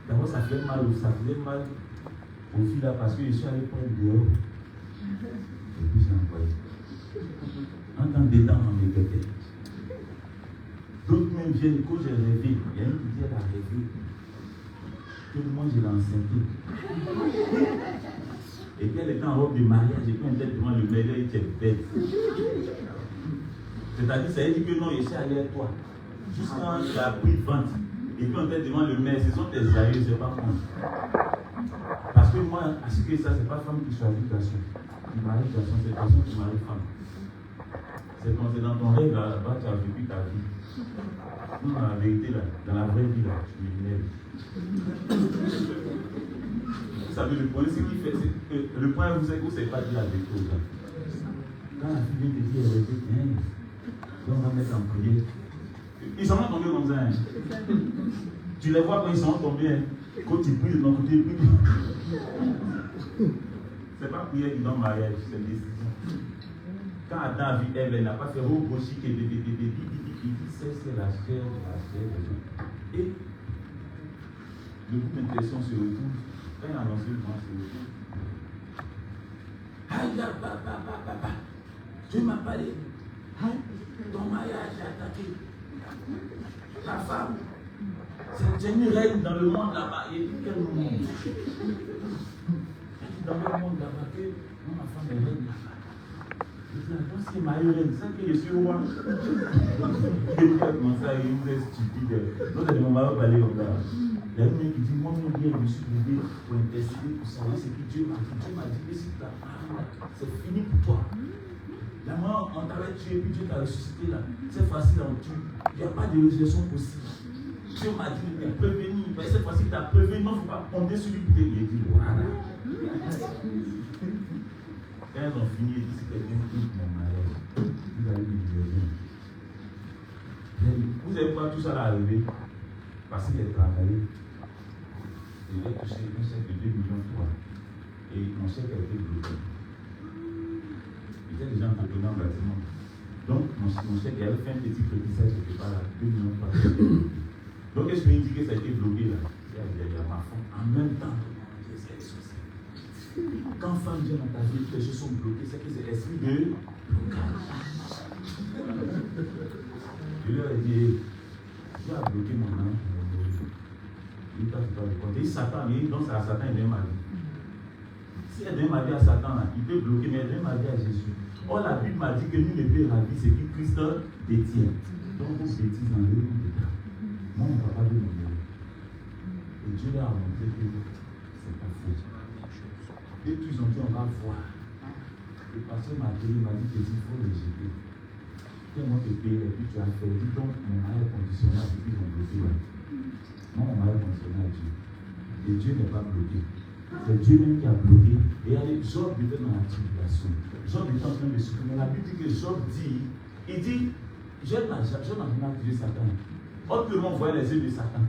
D'abord, ça fait mal, ça faisait mal au fil là parce que je suis allé prendre dehors. Et puis j'ai envoyé. En temps dedans, on me guettait. D'autres même viennent, quand j'ai rêvé, il y a une qui dit elle a rêvé que moi je l'ai enceintée. Et qu'elle était en robe de mariage, et puis elle était devant le maire, elle était bête. C'est-à-dire, ça veut dire que non, je suis allé à toi. Juste quand il a pris vente, et puis on était devant le maire, ce sont tes aïeux, c'est pas moi. Parce que moi, à ce que ça, c'est pas femme qui choisit garçon. Qui marie garçon, c'est garçon qui marie femme. C'est quand c'est dans ton rêve, là-bas, tu as vécu ta vie. Non, dans la vérité, là, dans la vraie vie, là, tu m'énerves. Vous savez, le point, c'est qui fait, le point, vous savez, c'est pas dire la vérité aux gens. Quand la fille vient te dire, elle dit, on va mettre en prière. Ils sont tombés comme ça. Hein. Tu les vois quand ils sont tombés. Hein. Quand tu pries de ton côté, prie. C'est pas prière qui donne mariage, c'est une décision. Quand Adam a vu Ève, elle n'a pas fait reprocher que il dit c'est la chair des gens. Et le groupe d'intercession se retrouve. Quand il a annoncé le vent, se retrouve. Aïe, papa. Dieu m'a parlé. Ton mariage est attaqué. Ta femme, c'est une reine dans le monde là-bas. Il dit quel monde? Elle dit dans le monde là-bas que non, ma femme est reine là-bas. Il dit non, c'est ma reine, c'est que je suis roi. Et puis elle commence à dire, vous êtes stupide. Donc elle ne m'a pas parlé comme ça. Il y a une qui dit, moi mon Dieu, je me suis levé pour intercéder pour savoir ce que Dieu m'a dit. Dieu m'a dit que si ta femme, c'est fini pour toi. La mort, on t'avait tué, puis Dieu t'a ressuscité là. Cette fois-ci, là, il n'y a pas de résurrection possible. Dieu m'a dit, il t'a prévenu. Mais cette fois-ci, il t'a prévenu. Non, il ne faut pas compter sur lui pour te dire. Il dit, voilà. Quand elles ont fini, ils disent, c'est quelqu'un qui est mon mariage. Vous allez lui dire, vous savez pas tout ça là arrivé? Parce qu'il est travaillé. Il a touché un chèque de 2,3 millions. Et mon chèque a été bloqué. Il était déjà entrepreneur en bâtiment. Donc, mon chèque, il avait fait un petit prétissage quelque part là, 2,3 millions. Donc, est-ce qu'il dit que ça a été bloqué là? Il y a ma femme. En même temps, quand femme vient dans ta vie, les choses sont bloquées, c'est que c'est l'esprit de blocage. Je leur ai dit, Dieu a bloqué mon âme. Il t'a fait pas le compte. Il Satan, donc c'est à Satan, il donne ma vie. Si elle donne ma vie à Satan, là, il peut bloquer, mais elle donne ma vie à Jésus. Or, la Bible m'a dit que nous, les deux, la vie, c'est que Christ détient. Donc, vous bêtises dans le monde d'État. Moi, on ne va pas de mon Dieu. Et Dieu leur a montré que c'est pas faux. Et puis, ils ont dit, on va voir. Le pasteur m'a dit qu'il faut le jeter. Moi, te paye, et puis tu as fait. Dis donc, mon mari est conditionné, et puis ils vont bloquer là. Moi, mon mari est conditionné à Dieu. Et Dieu n'est pas bloqué. C'est Dieu même qui a bloqué. Et Job était dans la tribulation. Job était en train de supprimer. La Bible dit que Job dit, il dit, je n'ai jamais accusé Satan. Autrement, on voyait les yeux de Satan.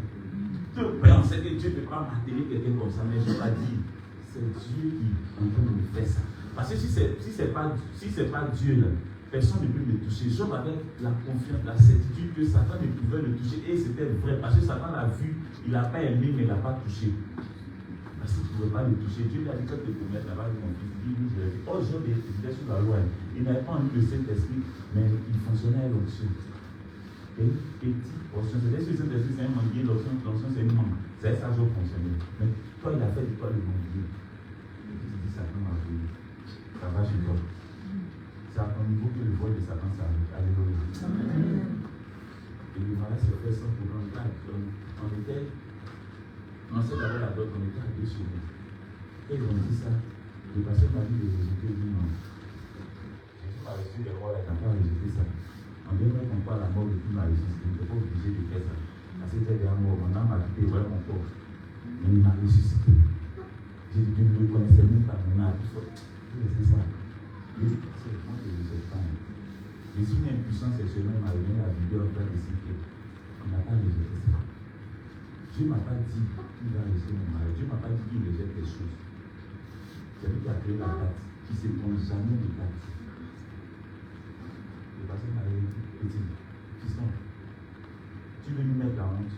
Tout pensait que Dieu ne peut pas maintenir quelqu'un comme ça, mais Job a dit, c'est Dieu qui est en train de me faire ça. Parce que si ce n'est pas Dieu là, personne ne peut me toucher. Job avait la confiance, la certitude que Satan ne pouvait le toucher. Et c'était vrai, parce que Satan l'a vu, il n'a pas aimé, mais il n'a pas touché. Parce qu'il ne pouvait pas le toucher. Dieu lui a dit quand tu te promets là-bas, mon fils, il dit, oh, Job était sous la loi. Il n'avait pas envie de Saint-Esprit, mais il fonctionnait à l'onction. Et petite portion, c'est que Saint-Esprit, c'est un manguier, l'onction, c'est une mangue. C'est ça, Job fonctionnait. Mais toi, il a fait de toi le manguier. Et puis, il dit, Satan m'a vu. Ça va chez toi. C'est à ton niveau que le vol de Satan s'arrête. Alléluia. Et le mariage se fait sans problème. On sait d'abord la dot, on était à 2 semaines. Et ils ont dit ça. Le pasteur m'a dit de rejeter. Il dit non. Jésus m'a reçu les rois, il n'a pas rejeté ça. On dirait qu'on parle à mort de tout ma résistance. Il n'était pas obligé de faire ça. Parce que j'étais à mort, mon âme a quitté, ouais, mon corps. Mais il m'a ressuscité. J'ai dit, je ne le connaissais même pas, mon âme. C'est ça. Il dit, c'est moi qui ne rejette pas. Je suis une impuissance sexuellement, m'a donné la vidéo en train de citer. On n'a pas rejeté ça. Dieu ne m'a pas dit qu'il va laisser mon mari. Dieu ne m'a pas dit qu'il rejette des choses. C'est lui qui a créé la date. Il ne se trompe jamais de date. Le pasteur m'a dit, petit, fiston, tu veux nous mettre la honte?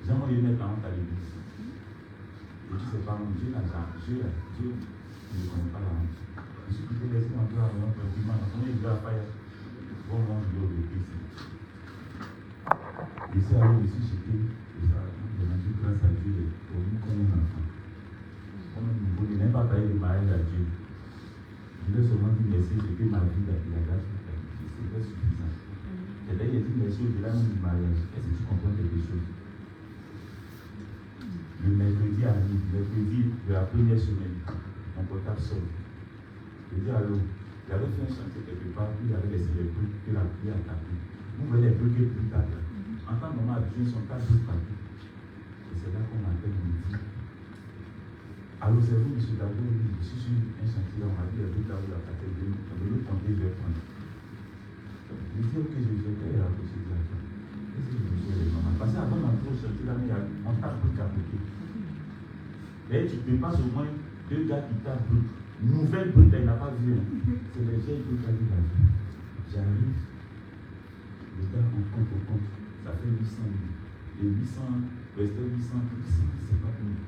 J'aimerais lui mettre la honte à l'église. Je dis, c'est pas mon Dieu, Dieu ne connaît pas la honte. Je suis plutôt laissé un peu à mon tranquillement. On est déjà à faire. Bon, moi, je dois l'église. Je suis allé ici, j'étais. Je m'ai dit grâce à Dieu pour nous comme un enfant. Je n'ai pas payé le mariage à Dieu. Je lui ai seulement dit merci, c'était ma vie, la grâce. C'est suffisant. Et là, il a dit merci au-delà même du mariage. Est-ce que tu comprends quelque chose? Le mercredi arrive, mercredi de la première semaine, mon portable sonne. Je dis allô, il avait fait un chantier quelque part, puis il avait laissé les trucs, puis la pluie a tapé. Vous voyez les trucs qui plus tard. En tant que maman Dieu, ils sont pas tous partis. Et c'est là qu'on m'appelle, on me dit allô, c'est vous, monsieur Dabo? Oui, je suis sur un chantier, on m'a dit les trucs là où la patelle de nous, on veut le compter, je vais prendre. Je dis ok, je vais payer la possible de l'argent. Qu'est-ce que je me suis dit, maman? Parce qu'avant d'entrer au chantier là, il y a un tas de trucs à côté. Et tu te passes au moins 2 gars qui tapent brut. Nouvelle brut, il n'a pas vu. C'est les vieilles brut qui a vu. J'arrive, le gars on compte, ça fait 800 000. Et 800, restait 800 plus 100, c'est pas combien.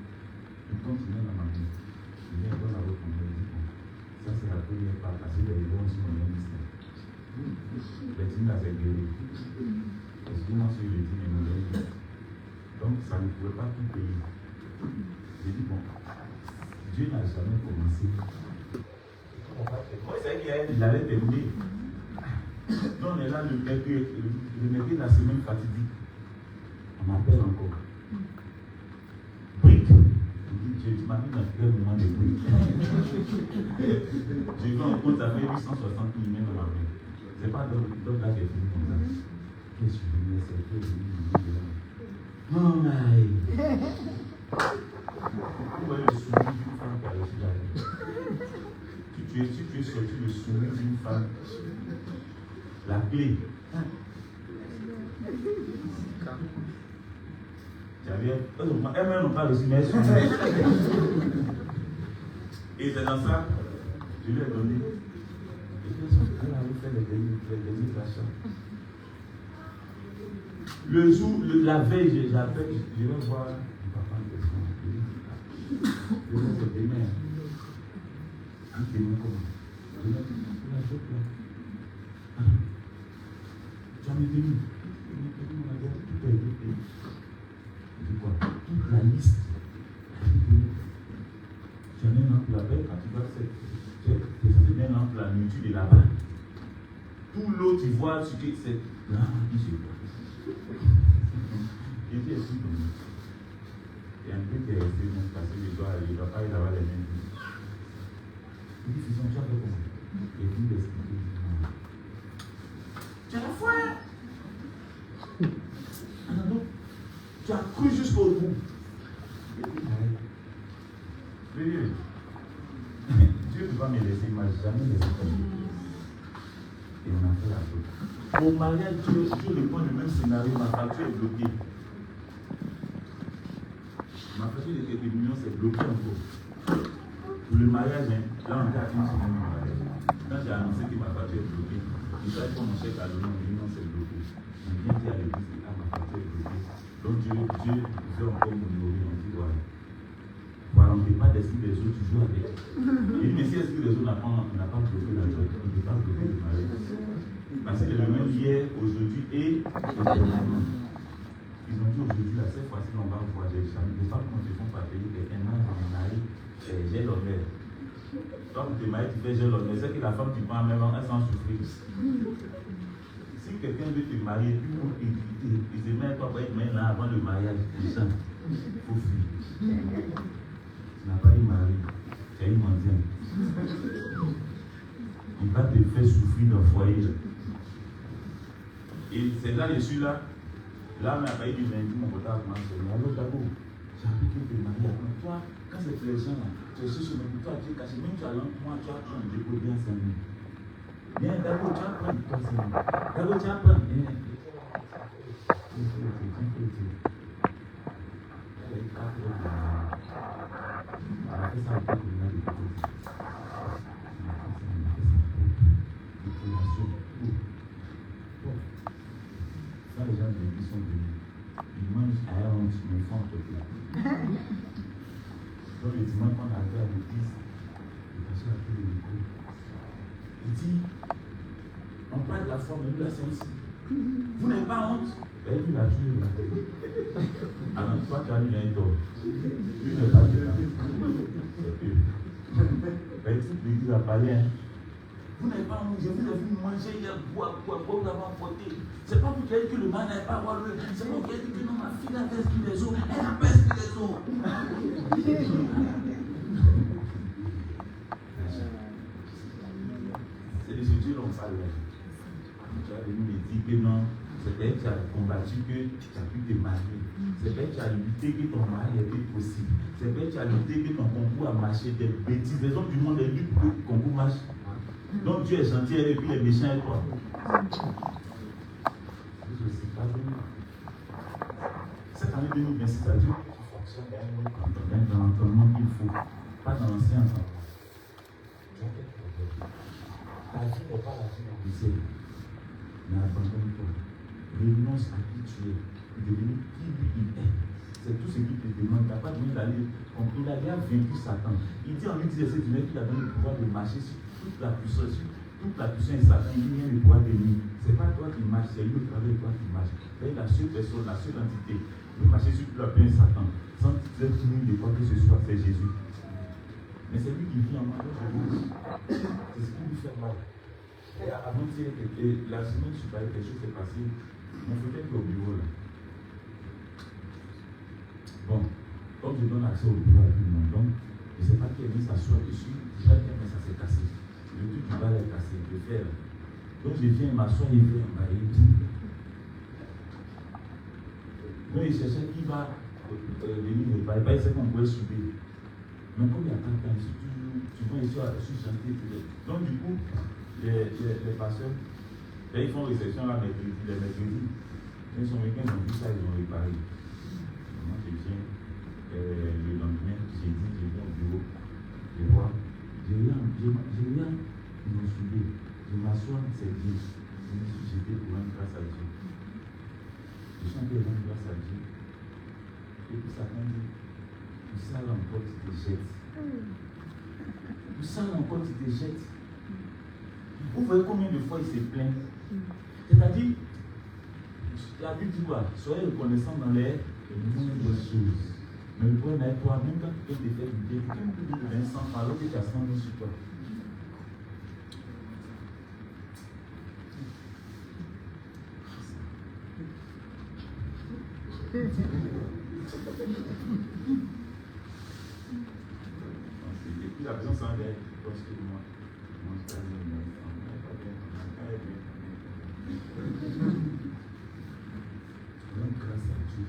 Il continue dans ma vie. Il vient voir la route, on me dit, bon, ça c'est la première part, parce que les gens sont dans le ministère. Les dîmes là, c'est guéri. Parce que moi, je le dis, mais donc, ça ne pouvait pas tout payer. J'ai dit, bon, Dieu n'a jamais commencé. Moi, c'est qu'il allait terminer. Donc, on est là le mercredi de la semaine fatidique. On m'appelle encore. Brique. Je dis, tu m'as mis dans quel moment de brique? J'ai vu en compte, ça fait 860 000 dans ma vie. C'est pas d'autres là qui est fini comme ça. Qu'est-ce que je veux dire? C'est que non, mais. Vous voyez le souvenir d'une femme qui a reçu la vie. Si tu es sorti le souvenir d'une femme, la clé. Elle-même n'a pas reçu mes souvenirs. Et c'est dans ça, je lui ai donné. Elle avait fait les derniers achats. Le jour, la veille, j'appelle, je vais voir le papa en question. Je vais dire, c'est demain. Il demain comment? Demain, tu l'as fait là. Tu as mis demi. Tout est écrit. Je dis quoi? Toute la liste. Tu as mis un emploi quand tu vas faire. Tu as mis un emploi, la nourriture est là-bas. Tout l'eau, tu vois ce que c'est. Là, il se voit. Il dit aussi, il y a un truc qui est resté, parce que je dois pas y avoir les mêmes. Il dit, c'est son job de comment? Et il dit, tu as la foi. Tu as cru jusqu'au bout. Dieu ne va me laisser, il ne m'a jamais laissé tomber. Et on a fait la chose. Au mariage, Dieu répond le même scénario, ma facture est bloquée. Ma facture de quelques millions, c'est bloqué encore. Pour le mariage, là on était à une semaine de mariage. Quand j'ai annoncé que ma facture est bloquée, il fallait qu'on mon chèque à donner, on dit non, c'est bloqué. On vient dire à l'église, ah, ma facture est bloquée. Donc Dieu fait encore mon nourrir, on dit voilà. Voilà, on ne peut pas décider les autres toujours avec. Il dit, mais si est-ce que les autres n'ont pas bloqué la joie, on ne peut pas bloquer le mariage. Parce que le même hier, aujourd'hui et éternellement. Ils ont dit aujourd'hui, là, cette fois-ci, on va voir des femmes. Les femmes, quand ils font pas payer quelqu'un, on marie, j'ai l'honneur. Quand tu te maries, tu fais j'ai l'honneur. C'est que la femme, tu prends même, elle s'en souffrir. Si quelqu'un veut te marier, il se met à toi, il met là avant le mariage, il chante. Il faut fuir. Tu n'as pas eu mari, tu as eu mendiant. Il va te faire souffrir dans le foyer. Et c'est là, je suis là. Là, on n'a pas eu du lundi, mon côté a commencé. Mais alors, d'abord, j'ai appris que tu es marié. Toi, quand c'est les gens, tu es sur le toi, tu es caché. Même tu as l'homme, moi, tu as pris un dépôt bien 5 000. Bien, d'abord, tu as pris 3 000. D'abord, tu as pris. Quand les gens de l'église sont venus, ils mangent à un honte, mais ils font un peu. Donc le dimanche, quand on arrive à l'église, le pasteur a pris le micro. Il dit, on parle de la foi, mais nous la séance. Vous n'avez pas honte? Ben, lui, il a tué. Alors, toi, tu as mis un dos. Lui n'est pas là. Ben, toute l'église a parlé. Hein. Vous n'avez pas honte, je vous ai vu manger hier, boire, vous avez emporté. C'est pas vous qui avez dit que le mal n'avait pas avoir le. C'est vous qui avez dit que non, ma fille a perdu les eaux. Elle a perdu les eaux. C'est des études, on parle. Tu as venu me dire que non, c'est vrai que tu as combattu, que tu as pu te marier. C'est vrai que tu as lutté que ton mari était possible. C'est vrai que tu as lutté que ton concours a marché. Des bêtises. Les hommes du monde luttent pour que le concours marche. Donc Dieu est gentil et puis les méchants et toi. Je ne sais pas venu. Cette année 2026, ça dit que tu fonctionnes dans l'entraînement qu'il faut, pas dans l'ancien entraînement. Tu as quelque chose. Ta vie n'est pas la vie de Brisé. Mais abandonne-toi. Renonce à qui tu es. Devenir qui lui est. C'est tout ce qu'il te demande. Tu n'as pas besoin d'aller. Il a bien vaincu Satan. Il dit en lui disant qu'il a donné le pouvoir de marcher sur toute la puissance et Satan. Il vient le pouvoir de nuit. Ce n'est pas toi qui marches, c'est lui au travers de toi qui marche. C'est la seule personne, la seule entité qui peut marcher sur toute la puissance et Satan. Sans être tenu de quoi que ce soit, c'est Jésus. Mais c'est lui qui vit en moi, je marche. C'est ce qui lui fait mal. Et avant de dire que la semaine, je parlais, quelque chose s'est passé. Mon frère était au bureau là. Bon, comme je donne accès au bureau à tout le monde, donc je ne sais pas qui est venu s'asseoir dessus. Chacun, mais ça s'est cassé. Le truc du bas est cassé, le fer. Donc je viens m'asseoir, il vient m'emballer. Donc il cherchait qui va venir me parler. Il sait qu'on pouvait souder. Mais comme il y a tant de temps, tu vois, ici, je suis chanté. Donc du coup, les pasteurs, ils font réception là, les mercredis. Ils sont week-end, ils ont vu ça, ils ont réparé. Moi, je viens le lendemain, j'ai dit, je viens au bureau, je vois, j'ai rien, ils m'ont soudé. Je m'assois, c'est Dieu. Je me suis jeté pour rendre grâce à Dieu. Je chantais rendre grâce à Dieu. Et puis ça m'a dit, tout ça là encore, tu te jettes. Tout ça là encore, tu te jettes. Vous voyez combien de fois il se plaint. C'est-à-dire, la Bible dit quoi? Soyez reconnaissants dans les moindres choses. Mais le problème est toi, même quand tu peux te faire du bien, quelqu'un peut te donner 100 francs alors que tu as 100 000 sur toi. Et puis la besoin s'en est parce que moi, je grâce à Dieu.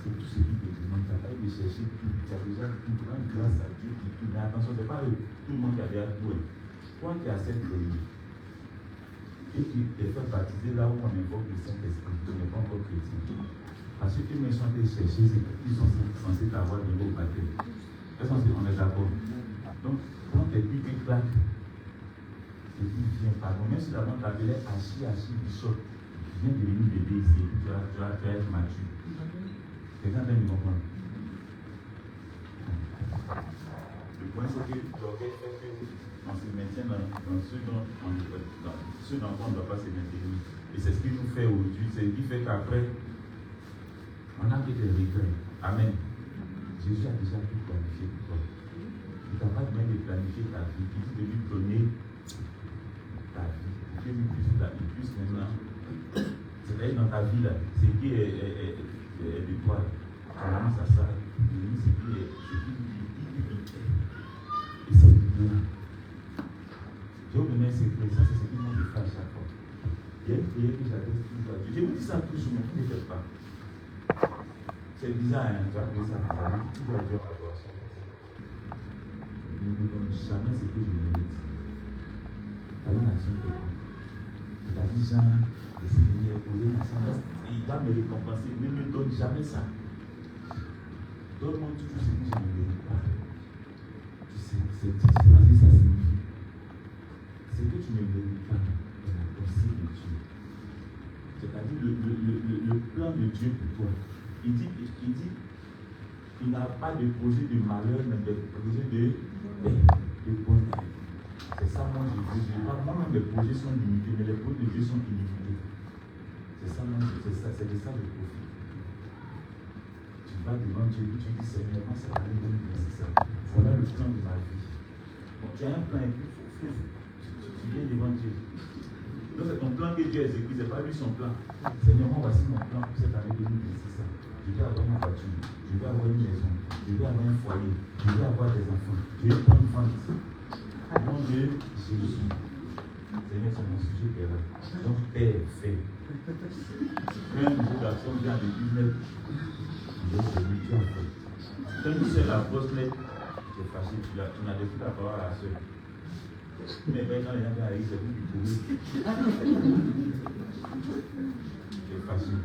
C'est tout ce qui te demande. Tu n'as pas eu de chercher tout. Tu as déjà tout. Rends grâce à Dieu qui tout. Mais attention, ce n'est pas tout le monde qui a déjà tout. Toi qui as cette réunion et qui te fait baptiser là où on invoque le Saint-Esprit, tu n'es pas encore chrétien. Parce que eux, ils sont allés chercher, c'est qu'ils sont censés t'avoir de l'eau baptême. On est d'accord. Donc, quand tes pieds éclatent, et puis viens, pardon, même si d'abord tu appelais Hachi Bishop, tu viens de devenir bébé ici, et puis tu vas être mature. Quelqu'un vient de comprendre. Le point, c'est que l'orgueil fait qu'on se maintient dans ce dont on ne doit pas se maintenir. Et c'est ce qui nous fait aujourd'hui, c'est ce qui fait qu'après, on a fait des regrets. Amen. Jésus a déjà tout planifié pour toi. Il n'a pas besoin de planifier ta vie. Il dit de lui donner ta vie. Pour que lui puisse maintenant. C'est-à-dire dans ta vie là, ce qui est de toi. On a mis ça, ce qui est. Et c'est bien. Je vais vous donner un secret. Ça, c'est ce qui m'a fait à chaque fois. Il y a une prière que j'adresse toujours à Dieu. Je vous dis ça toujours, mais vous ne faites pas. C'est bizarre, hein, tu as fait ça bizarre. Tu dois dire à toi. Je ne me donne jamais ce que je mérite. Tu as une action de toi. Tu as dit, Jean, essaie de me reposer, il va me récompenser. Ne me donne jamais ça. Donne-moi toujours ce que je ne mérite pas. Tu sais pas ce que ça signifie. Ce que tu ne mérites pas est la pensée de Dieu. C'est-à-dire le plan de Dieu pour toi. Il dit il n'a pas de projet de malheur, mais de projet de bonheur. C'est ça, moi, je veux. Moi-même, les projets sont limités, mais les projets de Dieu sont illimités. C'est ça, moi, c'est de ça le profit. Tu vas devant Dieu et tu dis, Seigneur, moi, ça va aller bien, c'est ça. Voilà le plan de ma vie. Bon, tu as un plan et puis tu viens devant Dieu. Donc, c'est ton plan que Dieu exécute, ce n'est pas lui son plan. Seigneur, moi, voici mon plan pour cette année 2026. Je vais avoir une voiture, je vais avoir une maison, je vais avoir un foyer, je vais avoir des enfants, je vais prendre une femme. Au nom de Jésus. Seigneur, c'est mon sujet qui est là. Donc, Père, fais. Fais un nouveau garçon vient de 19. Il est celui qui a fait. Quand tu sais la grosse lettre, c'est facile, tu n'as plus la parole à la soeur. Mais quand les gens arrivent, c'est vous qui trouvez. C'est facile.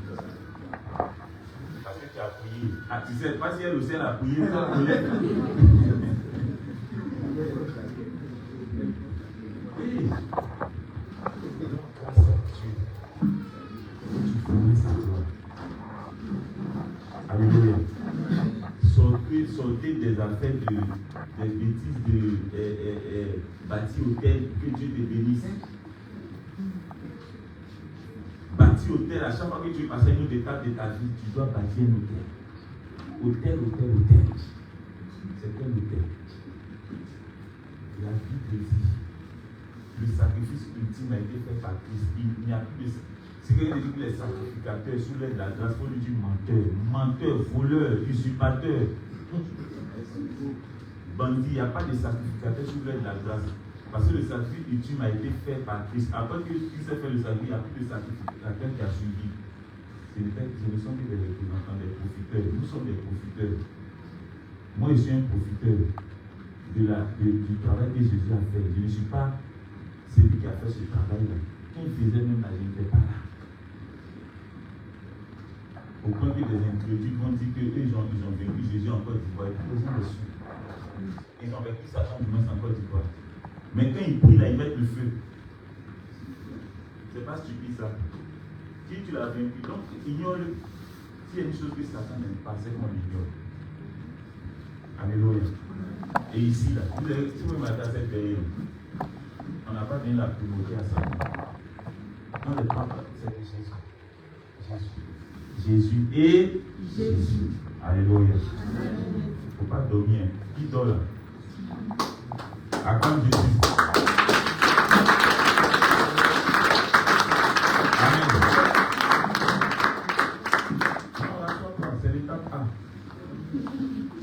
Parce que tu as prié. Ah, tu ne sais pas si elle aussi a prié, tu as prié. Oui. Grâce à Dieu, tu connais sa gloire. Alléluia. Sortez des affaires des bêtises de bâtir hôtel, que Dieu te bénisse. Bâtir hôtel, à chaque fois que tu passes une autre étape de ta vie, tu dois bâtir un hôtel. Hôtel. C'est quel hôtel? La vie de vie. Le sacrifice ultime a été fait par Christ. Il n'y a plus de. Si quelqu'un dit que les sacrificateurs sous l'aide de la grâce, il faut lui dire menteur, voleur, usurpateur, bandit. Il n'y a pas de sacrificateur sous l'aide de la grâce. Parce que le sacrifice ultime a été fait par Christ. Après que Christ a fait le sacrifice, il n'y a plus de sacrificateur qui a suivi. Ce ne sont que des représentants, des profiteurs. Nous sommes des profiteurs. Moi, je suis un profiteur du travail que Jésus a fait. Je ne suis pas celui qui a fait ce travail-là. Quand il faisait même là, je n'étais pas là. Au point que les introduits vont dire qu'eux, ils ont vécu Jésus en Côte d'Ivoire. Ils ont vécu Satan du moins en Côte d'Ivoire. Mais quand ils prient là, ils mettent le feu. C'est pas stupide ça. Si tu l'as vaincu, donc ignore-le. S'il y a une chose que Satan n'aime pas, c'est qu'on l'ignore. Alléluia. Et ici, là, si vous m'attendez à cette période, on n'a pas donné la primauté à Satan. Non, le pape, c'est Jésus. Jésus et Jésus. Alléluia. Il ne faut pas dormir. Qui dort là? Acclame Jésus. Amen. C'est l'étape A.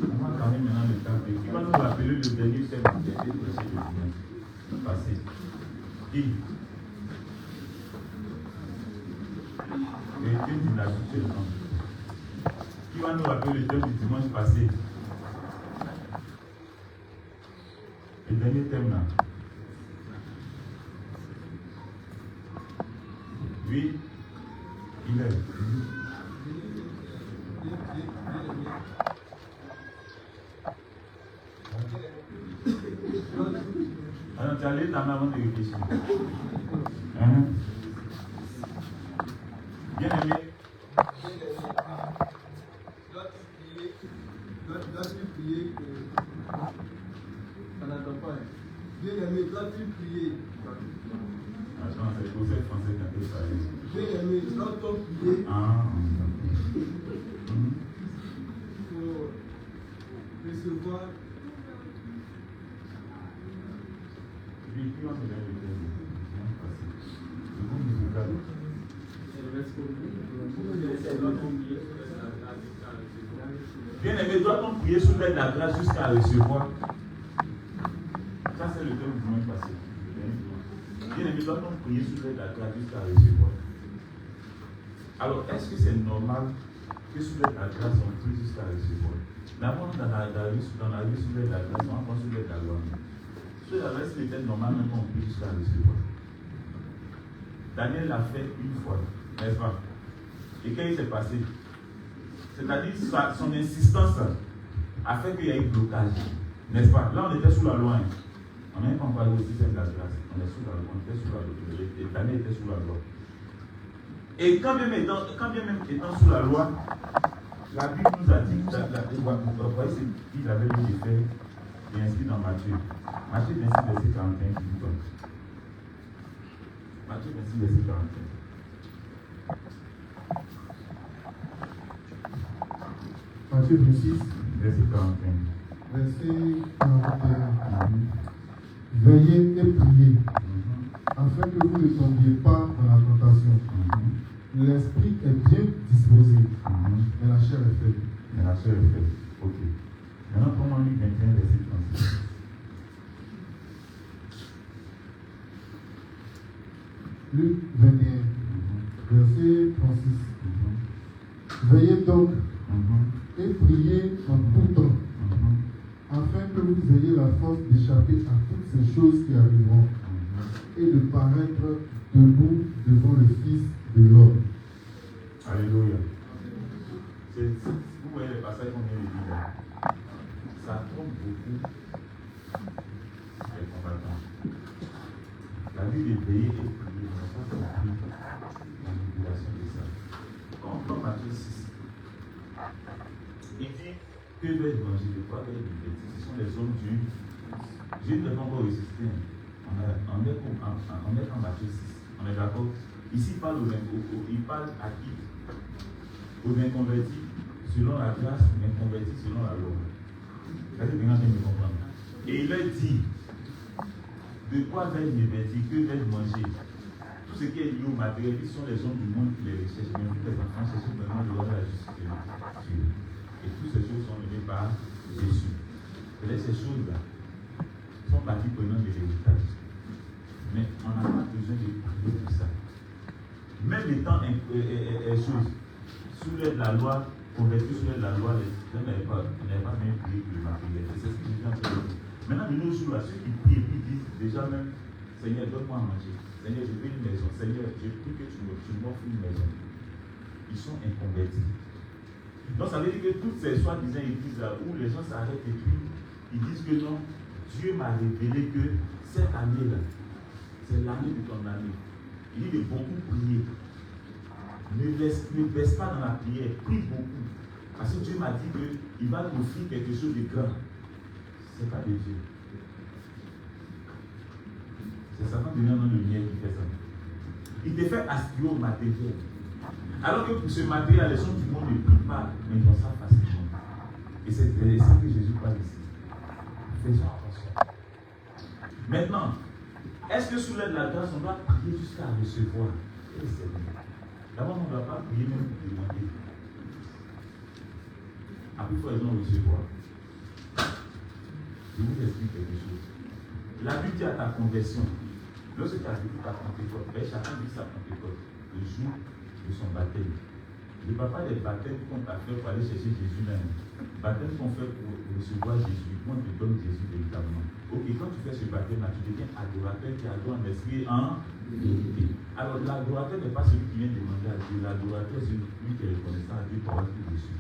On va quand même maintenant l'étape B. Qui va nous rappeler le dernier thème qui a été prêché le dimanche passé? Qui? Le thème du naturellement. Qui va nous rappeler le thème du dimanche passé? Le dernier thème là. Oui, il est. Alors, tu as allé ta main avant de réfléchir. Bien aimé. Dois-tu prier que. Ça n'attend pas. Bien aimé, dois-tu prier? Attends, c'est le conseil français qui a fait ça. Bien aimé, dois-tu prier? Pour recevoir. Oui, qui va me donner le thème? Bien aimé, doit-on prier sous l'aide de la grâce jusqu'à recevoir? Ça, c'est le thème du dimanche passé. Bien aimé, doit-on prier sous l'aide de la grâce jusqu'à recevoir? Alors, est-ce que c'est normal que sous l'aide de la grâce, on prie jusqu'à recevoir? D'abord, dans la vie sous l'aide de la grâce, on apprend sous l'aide de la gloire. Sous la grâce, c'était normal même qu'on prie jusqu'à recevoir. Daniel l'a fait une fois, n'est-ce pas? Et qu'est-ce qui s'est passé? C'est-à-dire son insistance a fait qu'il y a eu blocage. N'est-ce pas? Là, on était sous la loi. Hein. On n'a pas encore parlé aussi de la grâce. On est sous la loi. On était sous la loi. L'année était sous la loi. Et quand bien même étant sous la loi, la Bible nous a dit, vous voyez ce qu'il avait lu de faire, et inscrit dans Matthieu. Matthieu 26, verset 41, qui dit quoi? Matthieu 26, verset 41. Matthieu 26, verset 41. Verset 41. Veillez et priez, afin que vous ne tombiez pas dans la tentation. L'esprit est bien disposé, mais la chair est faible. Mais la chair est faible. Ok. Maintenant, comment Luc 21, verset 36. Luc 21, verset 36. Veillez donc et priez en tout temps, afin que vous ayez la force d'échapper à toutes ces choses qui arriveront et de paraître debout devant le Fils de l'homme. Alléluia. Vous voyez les passages qu'on vient de dire là. Ça trompe beaucoup les combattants. La vie de veiller et prier, on n'a pas compris la manipulation de ça. Quand on prend Matthieu 6, il dit que vais-je manger, de quoi vais-je me vêtir? Ce sont les hommes du. Je ne vais pas encore résister. On est en Matthieu 6. On est d'accord? Ici, il parle à qui? Aux inconvertis selon la grâce, aux inconvertis selon la loi. C'est-à-dire que quelqu'un vient me comprendre. Et il leur dit, de quoi vais-je me vêtir? Que vais-je manger? Tout ce qui est lié au matériel, sont les hommes du monde qui les recherchent. Même les enfants cherchent vraiment de la justice de Dieu. Et toutes ces choses sont menées par Jésus. Et ces choses-là sont parties prenantes de l'héritage. Mais on n'a pas besoin de parler de ça. Même étant chose, sous la loi, converti sous la loi, les gens n'avaient pas même prié pour le matériel. C'est ce que je viens de dire. Maintenant, de nos jours, ceux qui prient et puis disent déjà même, Seigneur, donne-moi à manger. Seigneur, je veux une maison. Seigneur, je prie que tu m'offres une maison. Ils sont inconvertis. Donc, ça veut dire que toutes ces soi-disant églises là où les gens s'arrêtent et puis ils disent que non, Dieu m'a révélé que cette année-là, c'est l'année de ton année. Il dit de beaucoup prier. Ne baisse pas dans la prière, prie beaucoup. Parce que Dieu m'a dit qu'il va t'offrir quelque chose de grand. Ce n'est pas de Dieu. C'est Satan qui vient dans le lumière qui fait ça. Il te fait aspirer au matériel. Alors que pour ce matériel, les gens du monde ne prient pas, mais ils ont ça facilement. Et c'est ça que Jésus parle ici. Faisons attention. Maintenant, est-ce que sous l'aide de la grâce, on doit prier jusqu'à recevoir? D'abord, on ne doit pas prier même pour demander. Après, il faut raison recevoir. Je vous explique quelque chose. La Bible dit à ta conversion, lorsque tu as vécu ta Pentecôte, chacun vit sa Pentecôte, le jour de son baptême. Je ne parle pas des baptêmes qu'on t'a fait pour aller chercher Jésus même. Baptême qu'on fait pour recevoir Jésus, qu'on te donne Jésus véritablement. Ok, quand tu fais ce baptême-là, tu deviens adorateur qui adore en esprit en vérité. Alors, l'adorateur n'est pas celui qui vient demander à Dieu. L'adorateur, c'est celui qui est reconnaissant à Dieu pour avoir tout reçu.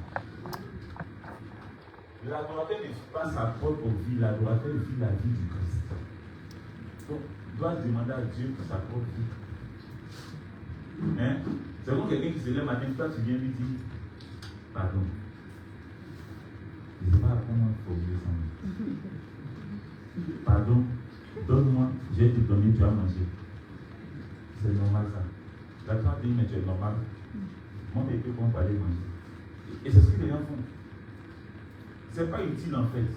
L'adorateur ne vit pas sa propre vie, l'adorateur vit la vie du Christ. Donc, il doit demander à Dieu pour sa propre vie. Hein? C'est comme quelqu'un qui se lève matin, toi tu viens lui dire pardon. Je ne sais pas comment il faut dire ça. Pardon, donne-moi, je vais te donner, tu vas manger. C'est normal ça. La femme dit, mais tu es normal. Moi, je peux pas aller manger. Et c'est ce que les gens font. Ce n'est pas utile en fait.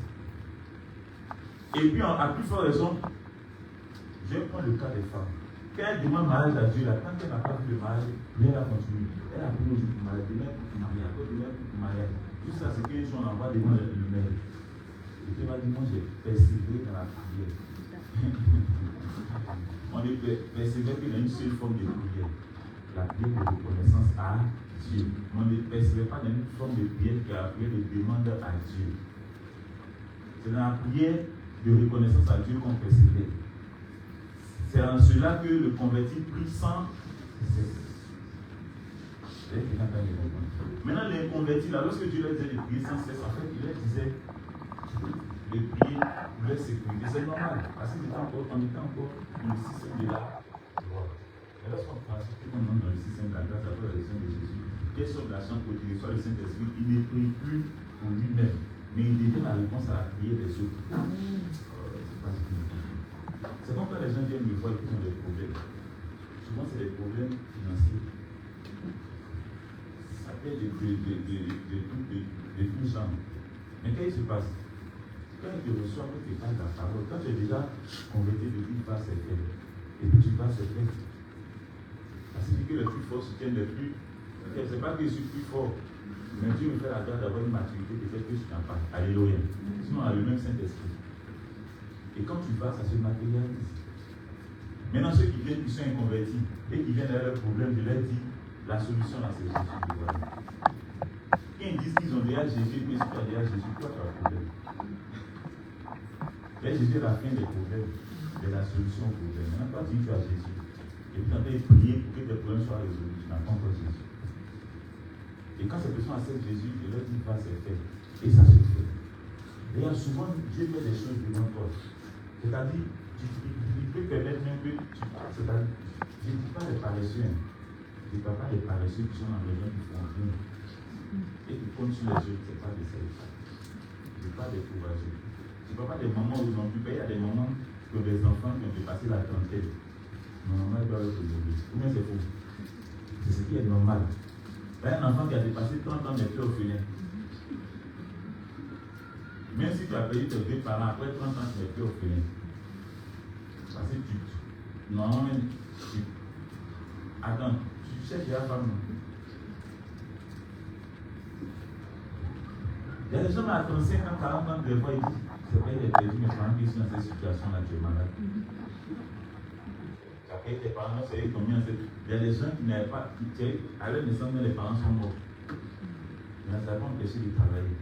Et puis, à plus forte raison, je vais prendre le cas des femmes. Quand elle demande mariage à Dieu, là, quand elle n'a pas vu le mariage, rien n'a continué. Elle a pris aujourd'hui pour mariage, demain pour mariage, après demain pour mariage. Jusqu'à ce qu'un jour on envoie devant le maire. Et Dieu m'a dit, moi j'ai persévéré dans la prière. On est persévéré qu'il y a une seule forme de prière. La prière de reconnaissance à Dieu. On ne persévère pas dans une forme de prière qui est la prière de demande à Dieu. C'est dans la prière de reconnaissance à Dieu qu'on persévère. C'est en cela que le converti prie sans cesse. Maintenant, les convertis, là, lorsque Dieu leur disait de prier sans cesse, en fait, il leur disait avait sécurité. C'est normal. Parce qu'on était encore dans le système de la loi. Et lorsqu'on pratique tout le monde dans le système de la grâce à travers la résurrection de Jésus, quelle sorte d'action côté soit le Saint-Esprit, il ne prie plus pour lui-même, mais il devient la réponse à la prière des autres. C'est comme quand les gens viennent me voir et qu'ils ont des problèmes. Souvent, c'est des problèmes financiers. Ça peut être de tout genre. Mais qu'est-ce qui se passe? Quand tu reçois, quand tu parles de la parole, quand tu es déjà converti de une face et fait, et puis tu passes et fait, ça signifie que les plus forts soutiennent les plus. Ce n'est pas que je suis plus fort, mais Dieu me fait la grâce d'avoir une maturité qui fait que je n'ai pas. Alléluia. Sinon, on a le même Saint-Esprit. Et quand tu vas, ça se matérialise. Maintenant, ceux qui viennent, qui sont inconvertis, et qui viennent avec leurs problèmes, je leur dis, la solution là, c'est Jésus. Quand ils disent qu'ils ont déjà Jésus, mais si tu as déjà Jésus, quoi tu as un problème? Et Jésus est la fin des problèmes, de la solution aux problèmes. Maintenant, toi, tu dis que tu as Jésus. Et puis, tu as prié pour que tes problèmes soient résolus. Tu n'as pas encore Jésus. Et quand ces personnes acceptent Jésus, je leur dis, va, c'est fait. Et ça se fait. Et il y a souvent, Dieu met des choses devant toi. C'est-à-dire, tu peux permettre même que tu passes. C'est-à-dire, je ne dis pas les paresseux. Je ne parle pas des paresseux qui sont dans les gens qui font rien. Et qui comptent sur les yeux, ce n'est pas des seuls. Je ne parle pas des courageux. Je ne parle pas des moments où ils n'ont plus payé. Il y a des moments où des enfants qui ont dépassé la trentaine. Normalement, ils doivent être aujourd'hui. Ou bien c'est faux. C'est ce qui est normal. Il y a un enfant qui a dépassé 30 ans n'est plus orphelin. Même si tu as payé tes deux parents, après 30 ans, tu n'es plus orphelin. Parce que normalement, attends, tu cherches la femme. Il y a des gens à 35 ans, 40 ans, des fois, ils disent, c'est pas les perdu mes parents qui sont dans cette situation-là, tu es malade. Tu as payé tes parents, non, c'est combien c'est. Il y a des gens qui n'avaient pas, à leur naissance, les parents sont morts. Mais ça va empêcher de travailler.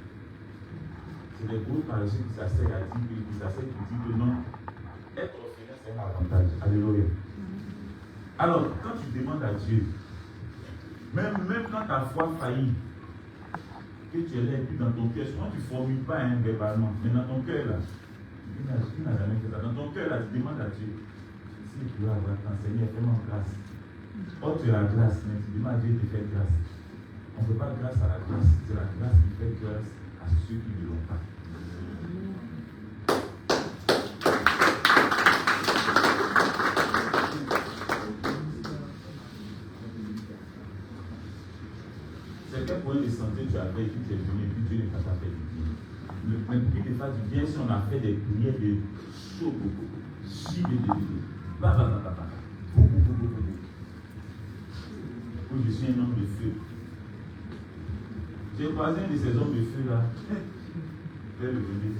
C'est des gros paresseux qui s'asseyent à dire, qui s'asseyent pour dire que non, être orphelin, c'est un avantage. Alléluia. Alors, quand tu demandes à Dieu, même quand ta foi faillit, que tu es là et puis dans ton cœur, souvent tu ne formules pas verbalement, mais dans ton cœur là, tu n'as jamais fait ça. Dans ton cœur là, tu demandes à Dieu, si tu veux avoir ton Seigneur, fais-moi grâce. Oh, tu as la grâce, mais tu demandes à Dieu de te faire grâce. On ne fait pas grâce à la grâce, c'est la grâce qui fait grâce à ceux qui ne l'ont pas. C'est quel point de santé tu avais, puis tu es venu, puis Dieu n'est pas fait du bien. Mais pour qu'il te fasse du bien, si on a fait des prières de chaud, si de où je suis un homme de feu. J'ai croisé un de ces hommes de feu là.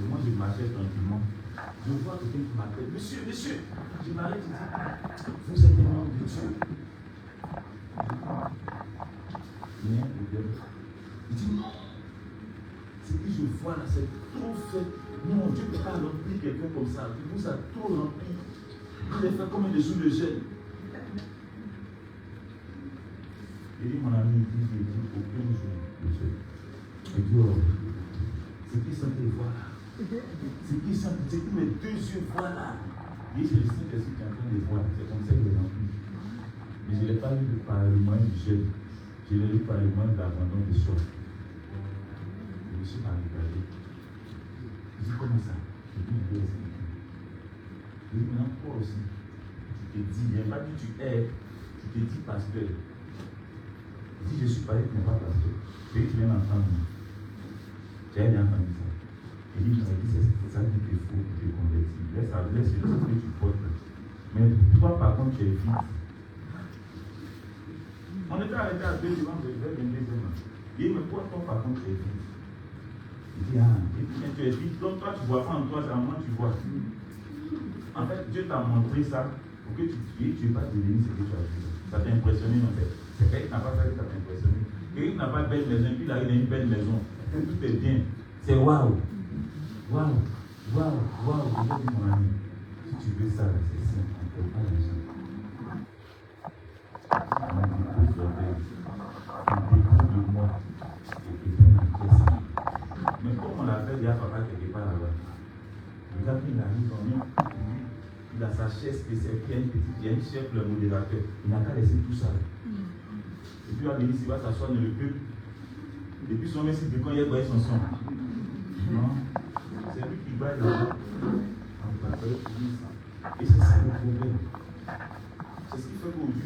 Moi je marchais tranquillement. Je vois quelqu'un qui m'appelle. Monsieur, je m'arrête, je dis, vous êtes un homme de Dieu. Il y a un problème. Il dit non. Ce que je vois là, c'est trop fait. Non, Dieu ne peut pas remplir quelqu'un comme ça. Il vous a trop rempli. Il est fait comme un dessous de gel. Il dit, mon ami, il dit, aucun jour, monsieur. Il dit, oh, ce qui sont tes voix là. Ce qui mes deux yeux voient là. Il dit, c'est le Saint-Esprit qui est en train de voir. C'est comme ça qu'il est rempli. Mais je ne l'ai pas lu par le moyen du gel. Je l'ai lu par le moyen de l'abandon de soi. Je me suis pas regardé. Je dis, comment ça? Je dis, il est expliqué. Je dis, maintenant, toi aussi, tu te dis, il n'y a pas dit tu es, tu te dis pasteur. Si je suis pareil, tu n'es pas pasteur. Tu viens d'entendre. Tu as bien entendu ça. Et il m'a dit, c'est ça qui te faut pour te convertir. Laisse le truc que tu portes. Mais toi, par contre, tu es vite. On était arrêté à 2 ans, je vais 22 ans. Il dit, mais toi, par contre, tu es vite. Il dit, ah, et puis, tu es vite. Donc, toi, tu ne vois pas en toi, c'est en moi, tu vois. En fait, Dieu t'a montré ça pour que tu n'aies pas devenu ce que tu as vu. Ça t'a impressionné, en fait. C'est quelqu'un qui n'a pas fait que ça t'a impressionné. Quelqu'un qui n'a pas de belle maison, puis il arrive dans une belle maison. Tout est bien. C'est waouh. Waouh. Waouh. Waouh. Je vais dire, mon ami, si tu veux ça, c'est simple. On ne peut pas les gens. On dépose l'orgueil. On dépose de moi. Et puis on encaisse. Mais comme on l'a fait, il y a papa quelque part là-bas. Regarde, il arrive, il a sa chaise spéciale, il y a une chef, le modérateur. Il n'a qu'à laisser tout ça. Et puis il va venir ici, il va s'asseoir dans le peuple. Et puis son messie, quand il a gagné son son. Non, c'est lui qui gagne là-bas. Et c'est ça le problème. C'est ce qui fait qu'aujourd'hui,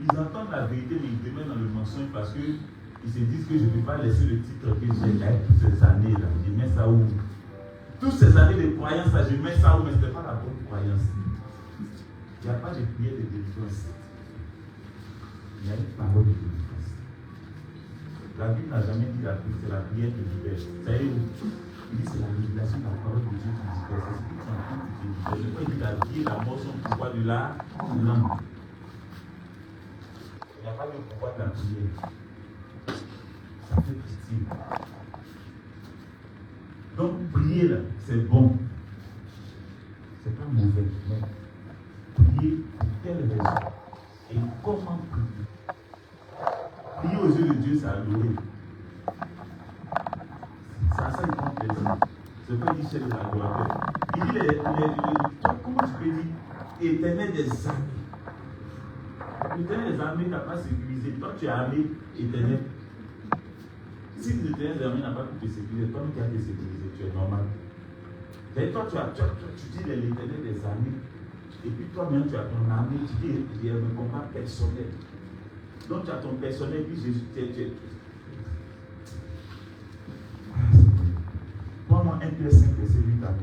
ils entendent la vérité, mais ils demeurent dans le mensonge parce qu'ils se disent que je ne peux pas laisser le titre que j'ai là toutes ces années-là. Je mets ça où? Toutes ces années de croyance, là, je mets ça où? Mais ce n'est pas la bonne croyance. Il n'y a pas de prière de délivrance. Il y a une parole de délivrance. La Bible n'a jamais dit la prière, c'est la prière qui libère. Vous savez où? Il dit c'est la révélation de la parole de Dieu qui libère. C'est ce qui est en train de te libérer. Le point, il dit la vie et la mort sont le pouvoir de la langue. Il n'y a pas le pouvoir de la prière. Ça fait pitié. Donc, prier là, c'est bon. C'est pas mauvais. Mais prier pour quelle raison? Et comment prier? Prier aux yeux de Dieu, c'est adorer. C'est à ça qu'il prend plaisir. C'est pas dit chef de l'adorateur. Il dit comment tu peux dire éternel des armées? L'éternel des armées n'a pas sécurisé. Toi, tu es armé éternel. Si l'éternel des armées n'a pas pu te sécuriser, toi qui as été sécurisé, tu es normal. Et toi, tu dis l'éternel des armées. Et puis toi-même, tu as ton armée. Tu dis, il y a un combat personnel. Donc, tu as ton personnel, puis Jésus, Prends-moi 1 Pierre 5, verset 8 à 9.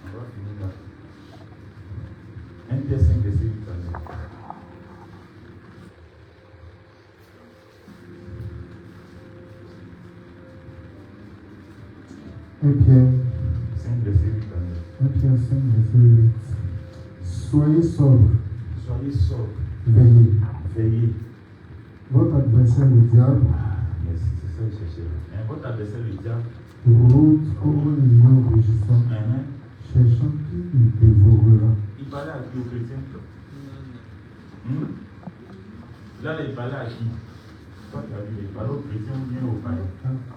On va finir là. 1 Pierre 5, verset 8 à 9. Pierre 5, verset 8 à 9. 1 Pierre 5, verset 8. Soyez sobres. Soyez sobres. Veillez. Veillez. Votre adversaire, le diable, merci, c'est ça que je cherchais. Votre adversaire, le diable, rôde comme un lion rugissant, cherchant qui il dévorera. Il parlait à qui? Aux chrétiens? Là, il parlait à qui? Toi, tu as vu, il parlait aux chrétiens ou bien aux païens?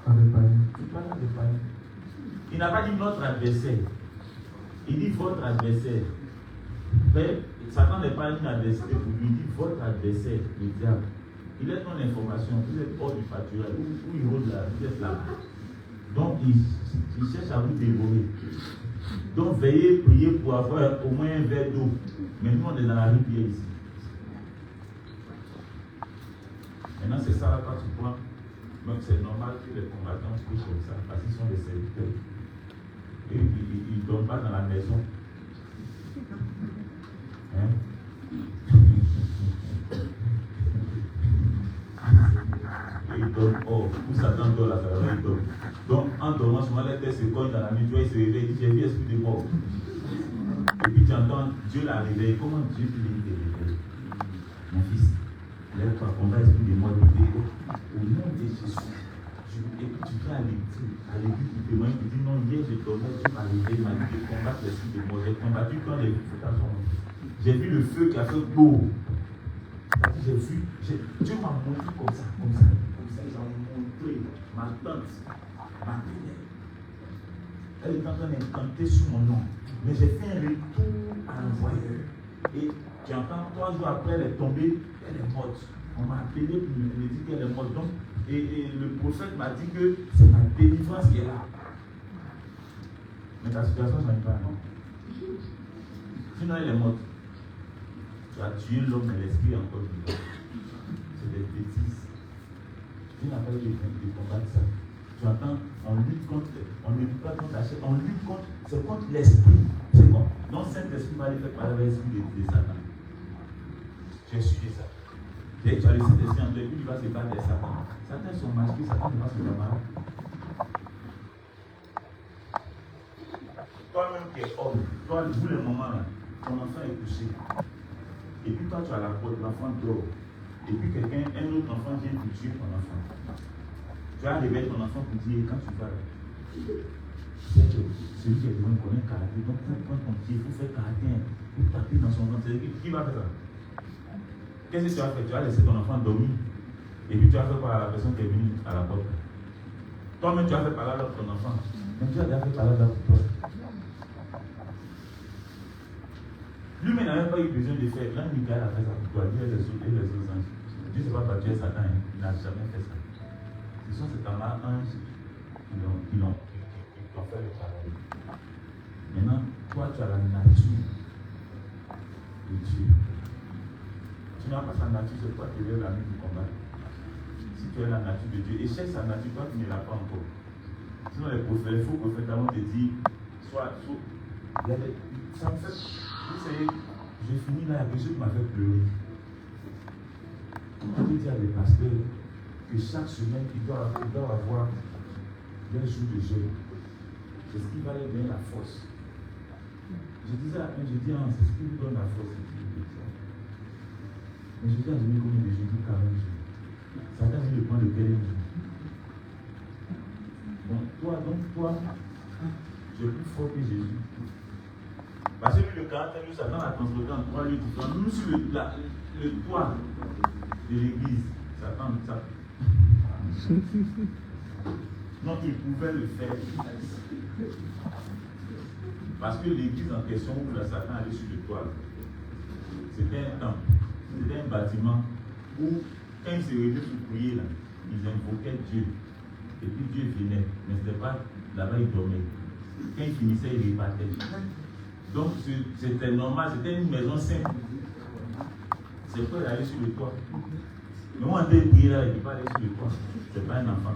À des païens. Il parlait à des païens. Il n'a pas dit notre adversaire. Il dit votre adversaire. Mais Satan n'est pas une adversité pour lui. Il dit votre adversaire, le diable. Il est ton information. Vous êtes hors du pâturage. Où il rôde là? Vous êtes là. Donc, il cherche à vous dévorer. Donc, veillez, priez pour avoir au moins un verre d'eau. Mais nous, on est dans la rivière ici. Maintenant, c'est ça là quand tu prends. Donc, c'est normal que les combattants prient comme ça, parce qu'ils sont des serviteurs. Et ils ne dorment pas dans la maison. Hein? Et ils dorment hors. Où Satan dort là, ça va, ils dorment. Donc, en dormant, souvent les têtes se cognent dans la nuit, il se réveille, il dit j'ai vu esprit de mort. Et puis tu entends Dieu la réveille. Comment Dieu peut les réveiller? Mon fils, lève-toi, combat esprit de mort, au nom de Jésus. Et puis tu viens à l'église, tu témoignes, tu dis non, hier je dormais, Dieu m'a réveillé, il m'a dit de combattre l'esprit de mort. J'ai combattu quand les j'ai vu le feu qui a fait beau. J'ai vu, Dieu m'a montré comme ça, il m'a montré ma tante, ma télé. Elle est en train d'incanter sur mon nom. Mais j'ai fait un retour à l'envoyeur. Et tu entends, 3 jours après, elle est tombée, elle est morte. On m'a appelé pour me dire qu'elle est morte. Donc, et le prophète m'a dit que c'est ma délivrance qui est là. Mais ta situation, ça n'est pas, non. Sinon, elle est morte. Tu as tué l'homme et l'esprit encore vivant. C'est des bêtises. Tu n'as pas eu de combattre ça. Tu entends, on lutte contre, on ne lutte pas contre la chair, on lutte contre, c'est contre l'esprit. C'est contre, non, Saint-Esprit va les faire par l'esprit de Satan. Tu es sûr de ça. Tu as le Saint-Esprit en toi, et puis tu vas se battre avec Satan. Certains sont masqués, Satan ne va se faire mal. Toi-même qui es homme, toi, vous les moments là, ton enfant est couché. Et puis toi, tu as la porte, l'enfant dort. Et puis un autre enfant vient pour tuer ton enfant. Tu as réveillé ton enfant pour dire, quand tu vas là, celui qui est devant connaît le karaté. Donc, pour prendre ton pied, il faut faire karaté, il faut taper dans son ventre. Qui va faire ça? Qu'est-ce que tu vas faire? Tu vas laisser ton enfant dormir. Et puis tu vas faire par la personne qui est venue à la porte. Toi-même, tu vas faire par là pour ton enfant. Mais tu as déjà fait par là pour toi. Lui-même n'a même pas eu besoin de faire. Quand Michael a fait ça pour toi, Dieu et les autres anges. Dieu ne s'est pas battu avec Satan, hein. Il n'a jamais fait ça. Ce sont ces camarades anges qui l'ont fait le travail. Maintenant, toi, tu as la nature de Dieu. Tu n'as pas sa nature, c'est toi qui es l'ami du combat. Si tu as la nature de Dieu, et cherche sa nature, toi tu ne l'as pas encore. Sinon, les faux prophètes avant te dire, soit. Ça me fait. Vous savez, j'ai fini là, il y a quelque chose qui m'a fait pleurer. On peut dire à des pasteurs que chaque semaine, ils doivent avoir des jours de jeûne. C'est ce qui va leur donner la force. Je disais à un, je dis, c'est ce qui vous donne la force. Mais je dis à Jésus combien de jours? 40 jours. Satan dit le point de quel jour? Donc toi, tu es plus fort que Jésus. Parce que lui, le caractère, lui, Satan a transporté en 3 lieux différents. Nous, sur le toit de l'église, Satan, ça. Donc, il pouvait le faire. Parce que l'église en question où le Satan allait sur le toit, c'était un temple, c'était un bâtiment où, quand ils se réunissaient pour prier, là, ils invoquaient Dieu. Et puis Dieu venait. Mais ce n'était pas là-bas, il dormait. Quand il finissait, il repartait. Donc, c'était normal, c'était une maison simple. C'est pas d'aller sur le toit. Mais moi, on dit prier là, il ne peut pas aller sur le toit. Ce n'est pas un enfant.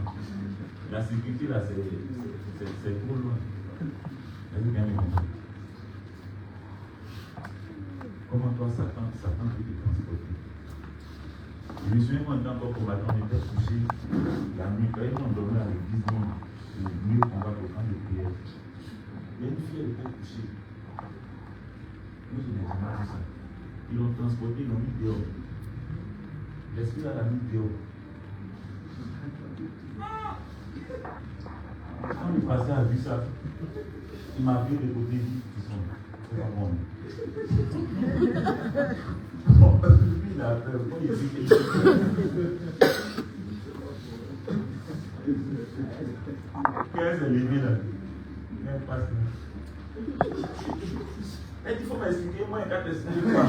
La sécurité là, c'est trop loin. Comment toi, Satan peut te transporter? Je me souviens quand on était encore combattant, on était couché la nuit. Quand on dormait avec 10 minutes, le mieux qu'on va pour prendre de prière. Il y a une fille, elle était couchée. Moi, je n'ai jamais vu ça. Ils l'ont transporté, ils l'ont mis dehors. L'esprit l'a mis dehors. Quand le pasteur a vu ça, il m'a vu de côté, il dit, c'est pas bon. Bon, lui, il a peur. Quand il dit quelque chose. Qu'est-ce que c'est levé là? Il passe là. Elle dit, il faut m'expliquer, moi, il va t'expliquer quoi?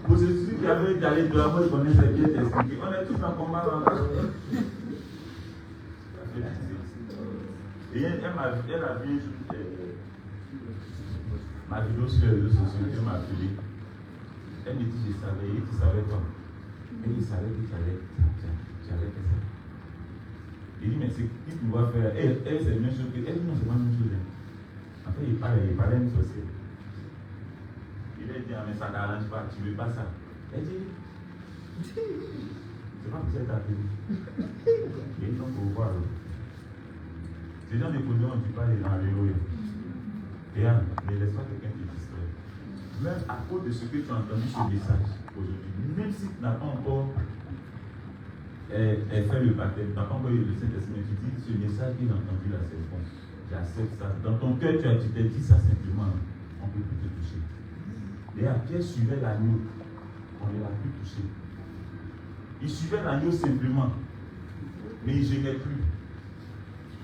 Pour celui qui avait d'aller de la mort, il connaissait bien t'expliquer. On est tous en combat là. Et elle a vu ma vidéo sur les réseaux sociaux, elle m'a appelé. Elle me dit, je savais, et tu savais quoi? Elle dit, je savais que tu allais faire ça. Il dit, mais c'est qui tu vas faire? Elle, c'est la même chose que. Elle dit, non, c'est pas la même chose. En fait, il parlait à une sorcière. Il a dit, ah, mais ça n'arrange pas, tu ne veux pas ça. Elle dit, c'est pas que c'est appelé. Et ils sont pour voir. Ces gens de position, on ne dit pas les alléluia. Et ne laisse pas quelqu'un te distraire. Même à cause de ce que tu as entendu ce message aujourd'hui, même si tu n'as pas encore fait le baptême, tu n'as pas encore eu le Saint-Esprit, tu dis ce message que j'ai entendu là, c'est bon. J'accepte ça. Dans ton cœur, tu t'es dit ça simplement, on ne peut plus te toucher. Et Pierre suivait l'agneau, on ne l'a plus touché. Il suivait l'agneau simplement, mais il ne gênait plus.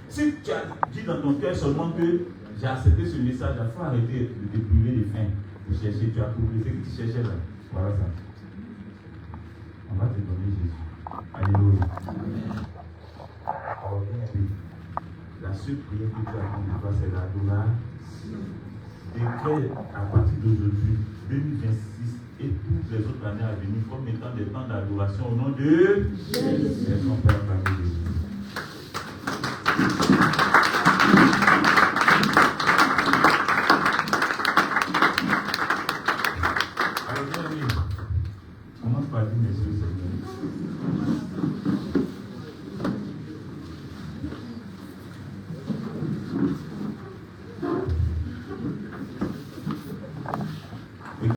Si tu as dit dans ton cœur seulement que j'ai accepté ce message, il faut arrêter de te priver de faim. De chercher, tu as progressé, que tu cherchais là. Voilà ça. On va te donner Jésus. Alléluia. Alors, la seule prière que tu as de toi, c'est l'adoration. Décrète à partir d'aujourd'hui, 2026 et toutes les autres années à venir, comme étant des temps d'adoration au nom de Jésus.